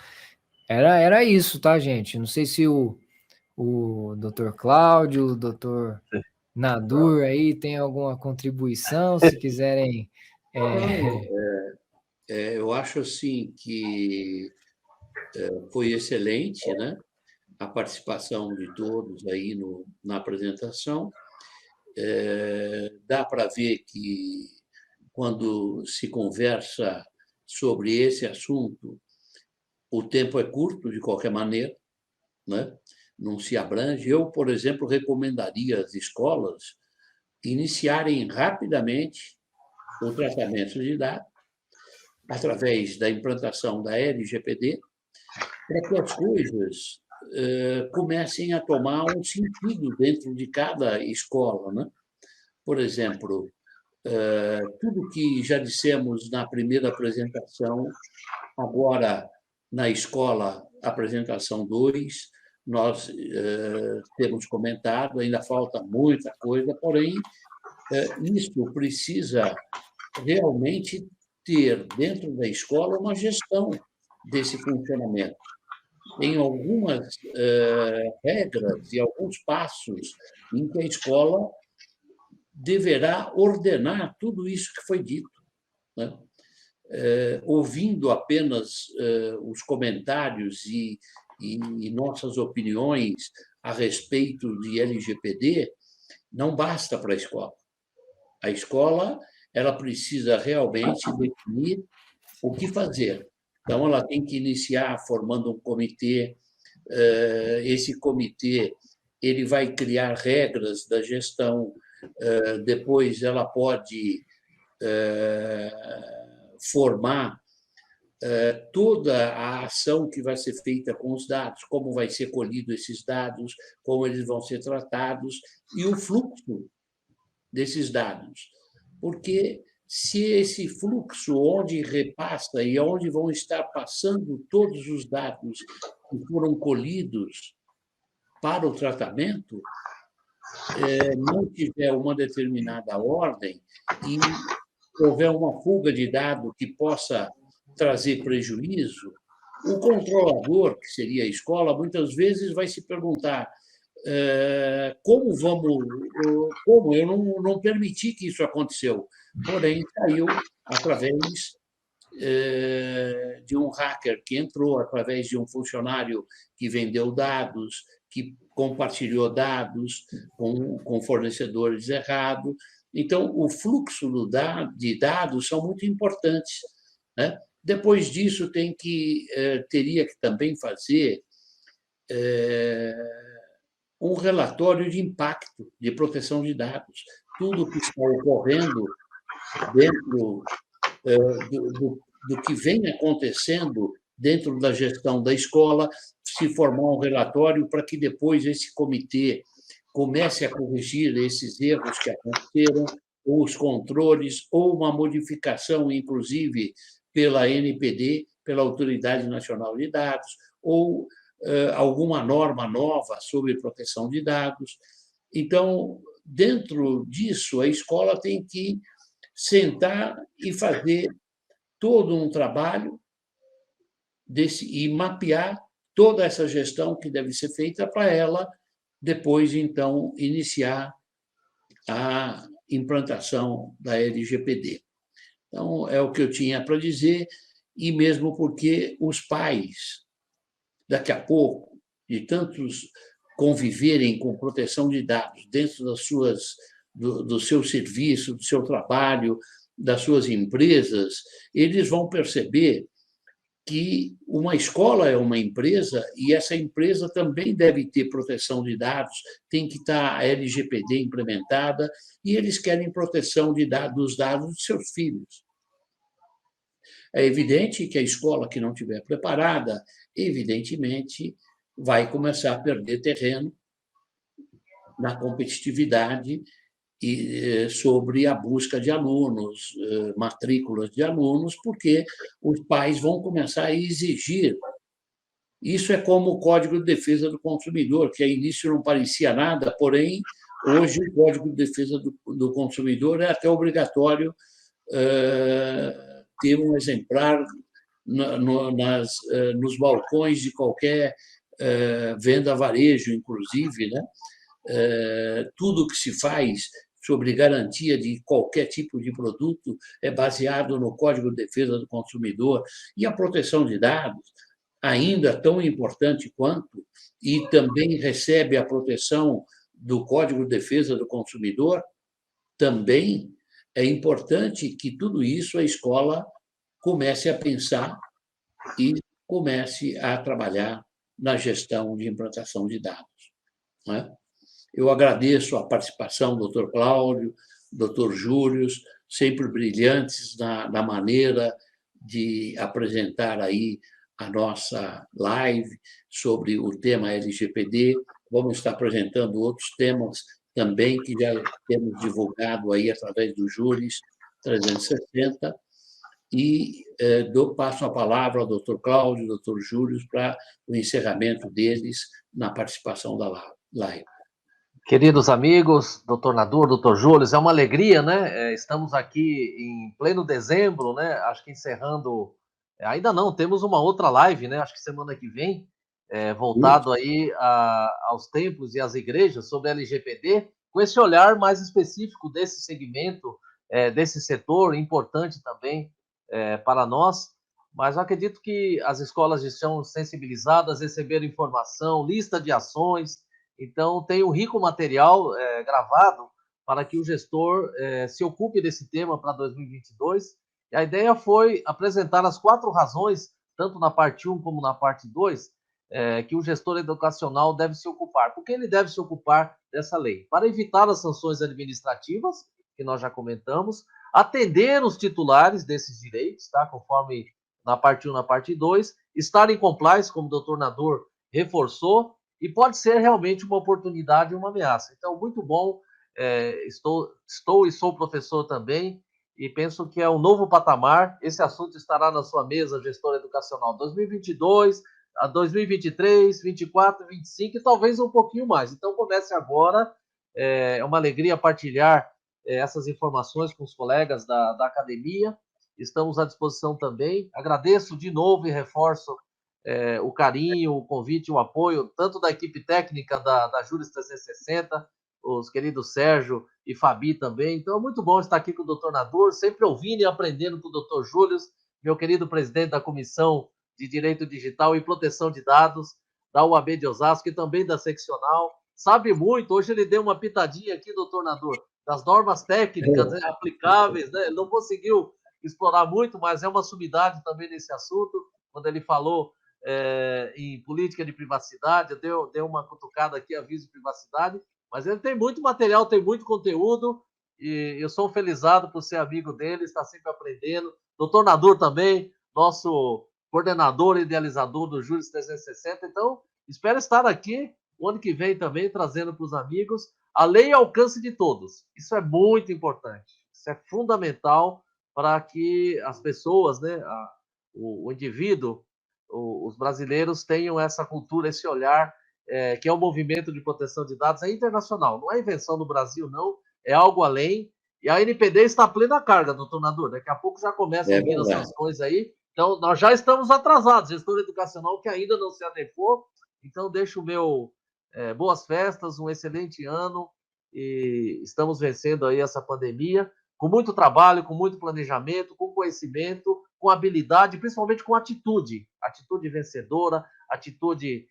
era isso, tá, gente? Não sei se o Dr. Cláudio, o Dr. Nadur aí tem alguma contribuição, se quiserem. Eu acho assim que foi excelente, né? A participação de todos aí na apresentação. Dá para ver que, quando se conversa sobre esse assunto, o tempo é curto, de qualquer maneira, né? Não se abrange. Eu, por exemplo, recomendaria às escolas iniciarem rapidamente o tratamento de dados através da implantação da LGPD, para que as coisas comecem a tomar um sentido dentro de cada escola, né? Por exemplo, tudo que já dissemos na primeira apresentação, agora na escola, apresentação 2, nós temos comentado, ainda falta muita coisa, porém, isso precisa realmente ter dentro da escola uma gestão desse funcionamento. Tem algumas regras e alguns passos em que a escola deverá ordenar tudo isso que foi dito, né? Ouvindo apenas os comentários e nossas opiniões a respeito de LGPD, não basta para a escola. A escola, ela precisa realmente definir o que fazer. Então, ela tem que iniciar formando um comitê. Esse comitê ele vai criar regras da gestão. Depois, ela pode formar toda a ação que vai ser feita com os dados, como vai ser colhido esses dados, como eles vão ser tratados e o fluxo desses dados. Porque se esse fluxo, onde repassa e onde vão estar passando todos os dados que foram colhidos para o tratamento, não tiver uma determinada ordem e houver uma fuga de dado que possa trazer prejuízo, o controlador, que seria a escola, muitas vezes vai se perguntar como eu não permiti que isso aconteceu. Porém, saiu através de um hacker que entrou, através de um funcionário que vendeu dados, que compartilhou dados com fornecedores errados. Então, o fluxo de dados são muito importantes, né? Depois disso, teria que também fazer um relatório de impacto de proteção de dados. Tudo que está ocorrendo dentro do que vem acontecendo dentro da gestão da escola, se formar um relatório para que depois esse comitê comece a corrigir esses erros que aconteceram, ou os controles, ou uma modificação, inclusive, pela NPD, pela Autoridade Nacional de Dados, ou alguma norma nova sobre proteção de dados. Então, dentro disso, a escola tem que sentar e fazer todo um trabalho e mapear toda essa gestão que deve ser feita para ela, depois, então, iniciar a implantação da LGPD. Então, é o que eu tinha para dizer, e mesmo porque os pais, daqui a pouco, de tantos conviverem com proteção de dados dentro das suas do seu serviço, do seu trabalho, das suas empresas, eles vão perceber que uma escola é uma empresa e essa empresa também deve ter proteção de dados, tem que estar a LGPD implementada e eles querem proteção dos dados dos seus filhos. É evidente que a escola que não estiver preparada, evidentemente, vai começar a perder terreno na competitividade e sobre a busca de alunos, matrículas de alunos, porque os pais vão começar a exigir. Isso é como o Código de Defesa do Consumidor, que a início não parecia nada, porém, hoje o Código de Defesa do Consumidor é até obrigatório ter um exemplar nos balcões de qualquer venda a varejo, inclusive, né? Tudo que se faz sobre garantia de qualquer tipo de produto é baseado no Código de Defesa do Consumidor e a proteção de dados, ainda tão importante quanto, e também recebe a proteção do Código de Defesa do Consumidor, também é importante que tudo isso a escola comece a pensar e comece a trabalhar na gestão de implantação de dados, né? Eu agradeço a participação do Dr. Cláudio, Dr. Júlio, sempre brilhantes na maneira de apresentar aí a nossa live sobre o tema LGPD. Vamos estar apresentando outros temas também que já temos divulgado aí através do Juris 360. E passo a palavra ao Dr. Cláudio, Dr. Júlio, para o encerramento deles na participação da live. Queridos amigos, doutor Nadur, doutor Júlio, é uma alegria, né? Estamos aqui em pleno dezembro, né? Acho que encerrando... Ainda não, temos uma outra live, né? Acho que semana que vem, voltado aí aos templos e às igrejas sobre LGPD, com esse olhar mais específico desse segmento, desse setor, importante também para nós. Mas eu acredito que as escolas estão sensibilizadas, receberam informação, lista de ações. Então, tem um rico material gravado para que o gestor se ocupe desse tema para 2022. E a ideia foi apresentar as 4 razões, tanto na parte 1 como na parte 2, que o gestor educacional deve se ocupar. Por que ele deve se ocupar dessa lei? Para evitar as sanções administrativas, que nós já comentamos, atender os titulares desses direitos, tá? Conforme na parte 1 e na parte 2, estar em compliance, como o doutor Nadur reforçou, e pode ser realmente uma oportunidade e uma ameaça. Então, muito bom, estou e sou professor também, e penso que é um novo patamar. Esse assunto estará na sua mesa, gestor educacional, 2022, 2023, 2024, 2025 e talvez um pouquinho mais. Então, comece agora. É uma alegria partilhar essas informações com os colegas da academia. Estamos à disposição também. Agradeço de novo e reforço o carinho, o convite, o apoio, tanto da equipe técnica da Juris 360, os queridos Sérgio e Fabi também. Então, é muito bom estar aqui com o doutor Nadur, sempre ouvindo e aprendendo com o doutor Júlio, meu querido presidente da Comissão de Direito Digital e Proteção de Dados da UAB de Osasco e também da seccional. Sabe muito, hoje ele deu uma pitadinha aqui, doutor Nadur, das normas técnicas aplicáveis, né? Ele não conseguiu explorar muito, mas é uma sumidade também nesse assunto. Quando ele falou em política de privacidade, deu uma cutucada aqui, aviso de privacidade, mas ele tem muito material, tem muito conteúdo, e eu sou felizado por ser amigo dele, está sempre aprendendo. Doutor Nadur também, nosso coordenador e idealizador do Juris 360, então espero estar aqui o ano que vem também, trazendo para os amigos a lei ao alcance de todos. Isso é muito importante, isso é fundamental para que as pessoas, né, o indivíduo, os brasileiros tenham essa cultura, esse olhar, que é o movimento de proteção de dados, é internacional, não é invenção do Brasil, não, é algo além, e a NPD está a plena carga, doutor Nadur, daqui a pouco já começam a vir as sanções aí, então nós já estamos atrasados, gestor educacional que ainda não se adequou, então deixo o meu boas festas, um excelente ano, e estamos vencendo aí essa pandemia, com muito trabalho, com muito planejamento, com conhecimento, com habilidade, principalmente com atitude vencedora, atitude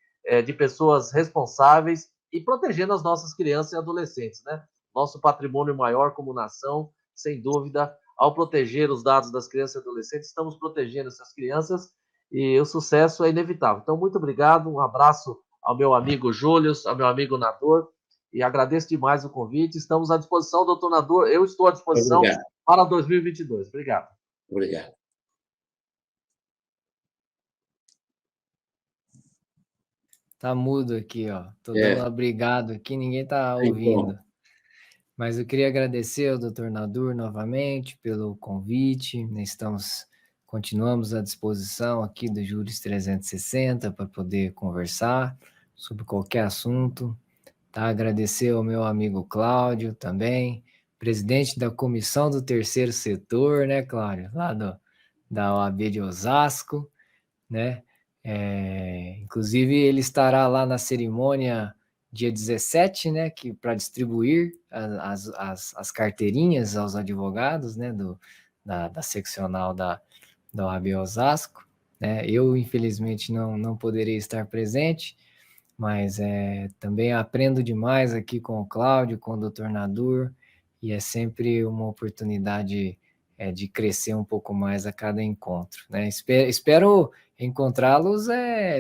de pessoas responsáveis e protegendo as nossas crianças e adolescentes, né? nosso patrimônio maior como nação, sem dúvida, ao proteger os dados das crianças e adolescentes, estamos protegendo essas crianças e o sucesso é inevitável. Então, muito obrigado, um abraço ao meu amigo Júlio, ao meu amigo Nador, e agradeço demais o convite. Estamos à disposição, doutor Nador, eu estou à disposição para 2022. Obrigado. Obrigado. Tá mudo aqui, ó. Tô dando um obrigado aqui, ninguém tá ouvindo. Mas eu queria agradecer ao Dr. Nadur novamente pelo convite. Continuamos à disposição aqui do Juris 360 para poder conversar sobre qualquer assunto. Tá? Agradecer ao meu amigo Cláudio também, presidente da comissão do terceiro setor, né, Cláudio? Lá da OAB de Osasco, né? Inclusive, ele estará lá na cerimônia dia 17, né, para distribuir as carteirinhas aos advogados, né, da seccional da OAB Osasco, né? Eu, infelizmente, não poderei estar presente, mas também aprendo demais aqui com o Cláudio, com o Dr. Nadur, e é sempre uma oportunidade de crescer um pouco mais a cada encontro, né? Espero encontrá-los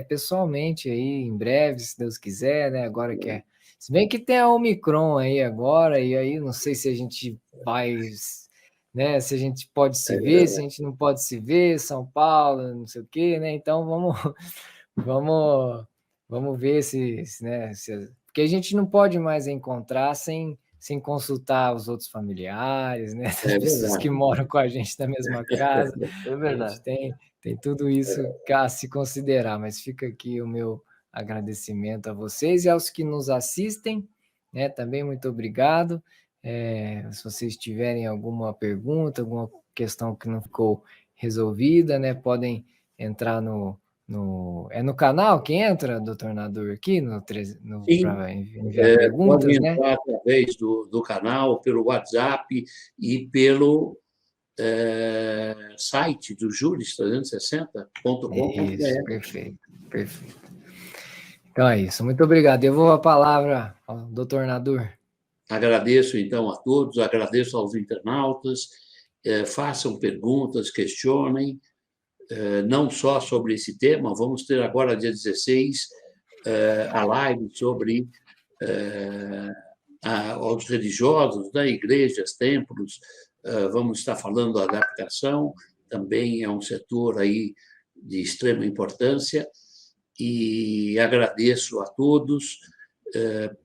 pessoalmente aí em breve, se Deus quiser, né? Agora que se bem que tem a Omicron aí agora, e aí não sei se a gente vai, né? Se a gente pode se ver, se a gente não pode se ver, São Paulo, não sei o quê, né? Então vamos ver né? Porque a gente não pode mais encontrar sem consultar os outros familiares, né? As pessoas que moram com a gente na mesma casa. É verdade. A gente tem tudo isso a se considerar, mas fica aqui o meu agradecimento a vocês e aos que nos assistem, né? Também muito obrigado. Se vocês tiverem alguma pergunta, alguma questão que não ficou resolvida, né? Podem entrar no canal que entra, doutor Nadur, aqui para enviar perguntas, pode né? entrar através do canal, pelo WhatsApp e pelo site do juris360.com.br. Isso, perfeito. Então é isso, muito obrigado. Eu vou a palavra ao doutor Nadur. Agradeço, então, a todos, agradeço aos internautas, façam perguntas, questionem, não só sobre esse tema, vamos ter agora, dia 16, a live sobre aos religiosos, né, igrejas, templos, vamos estar falando da adaptação, também é um setor aí de extrema importância, e agradeço a todos,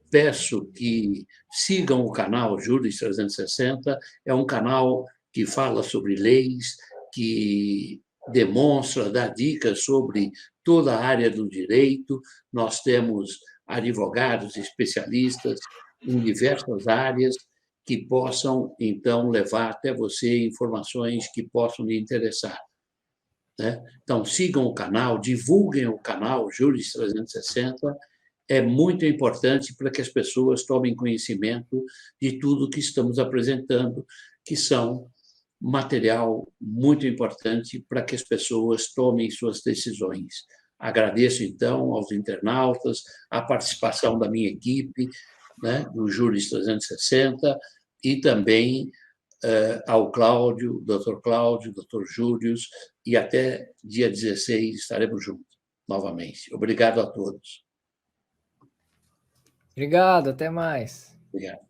peço que sigam o canal Juris 360, é um canal que fala sobre leis, que demonstra, dá dicas sobre toda a área do direito. Nós temos advogados especialistas em diversas áreas que possam, então, levar até você informações que possam lhe interessar. Né? Então, sigam o canal, divulguem o canal Juris 360, é muito importante para que as pessoas tomem conhecimento de tudo que estamos apresentando, que são material muito importante para que as pessoas tomem suas decisões. Agradeço, então, aos internautas, a participação da minha equipe, né, do Juris 360, e também ao Cláudio, Dr. Júlio, e até dia 16 estaremos juntos novamente. Obrigado a todos. Obrigado, até mais. Obrigado.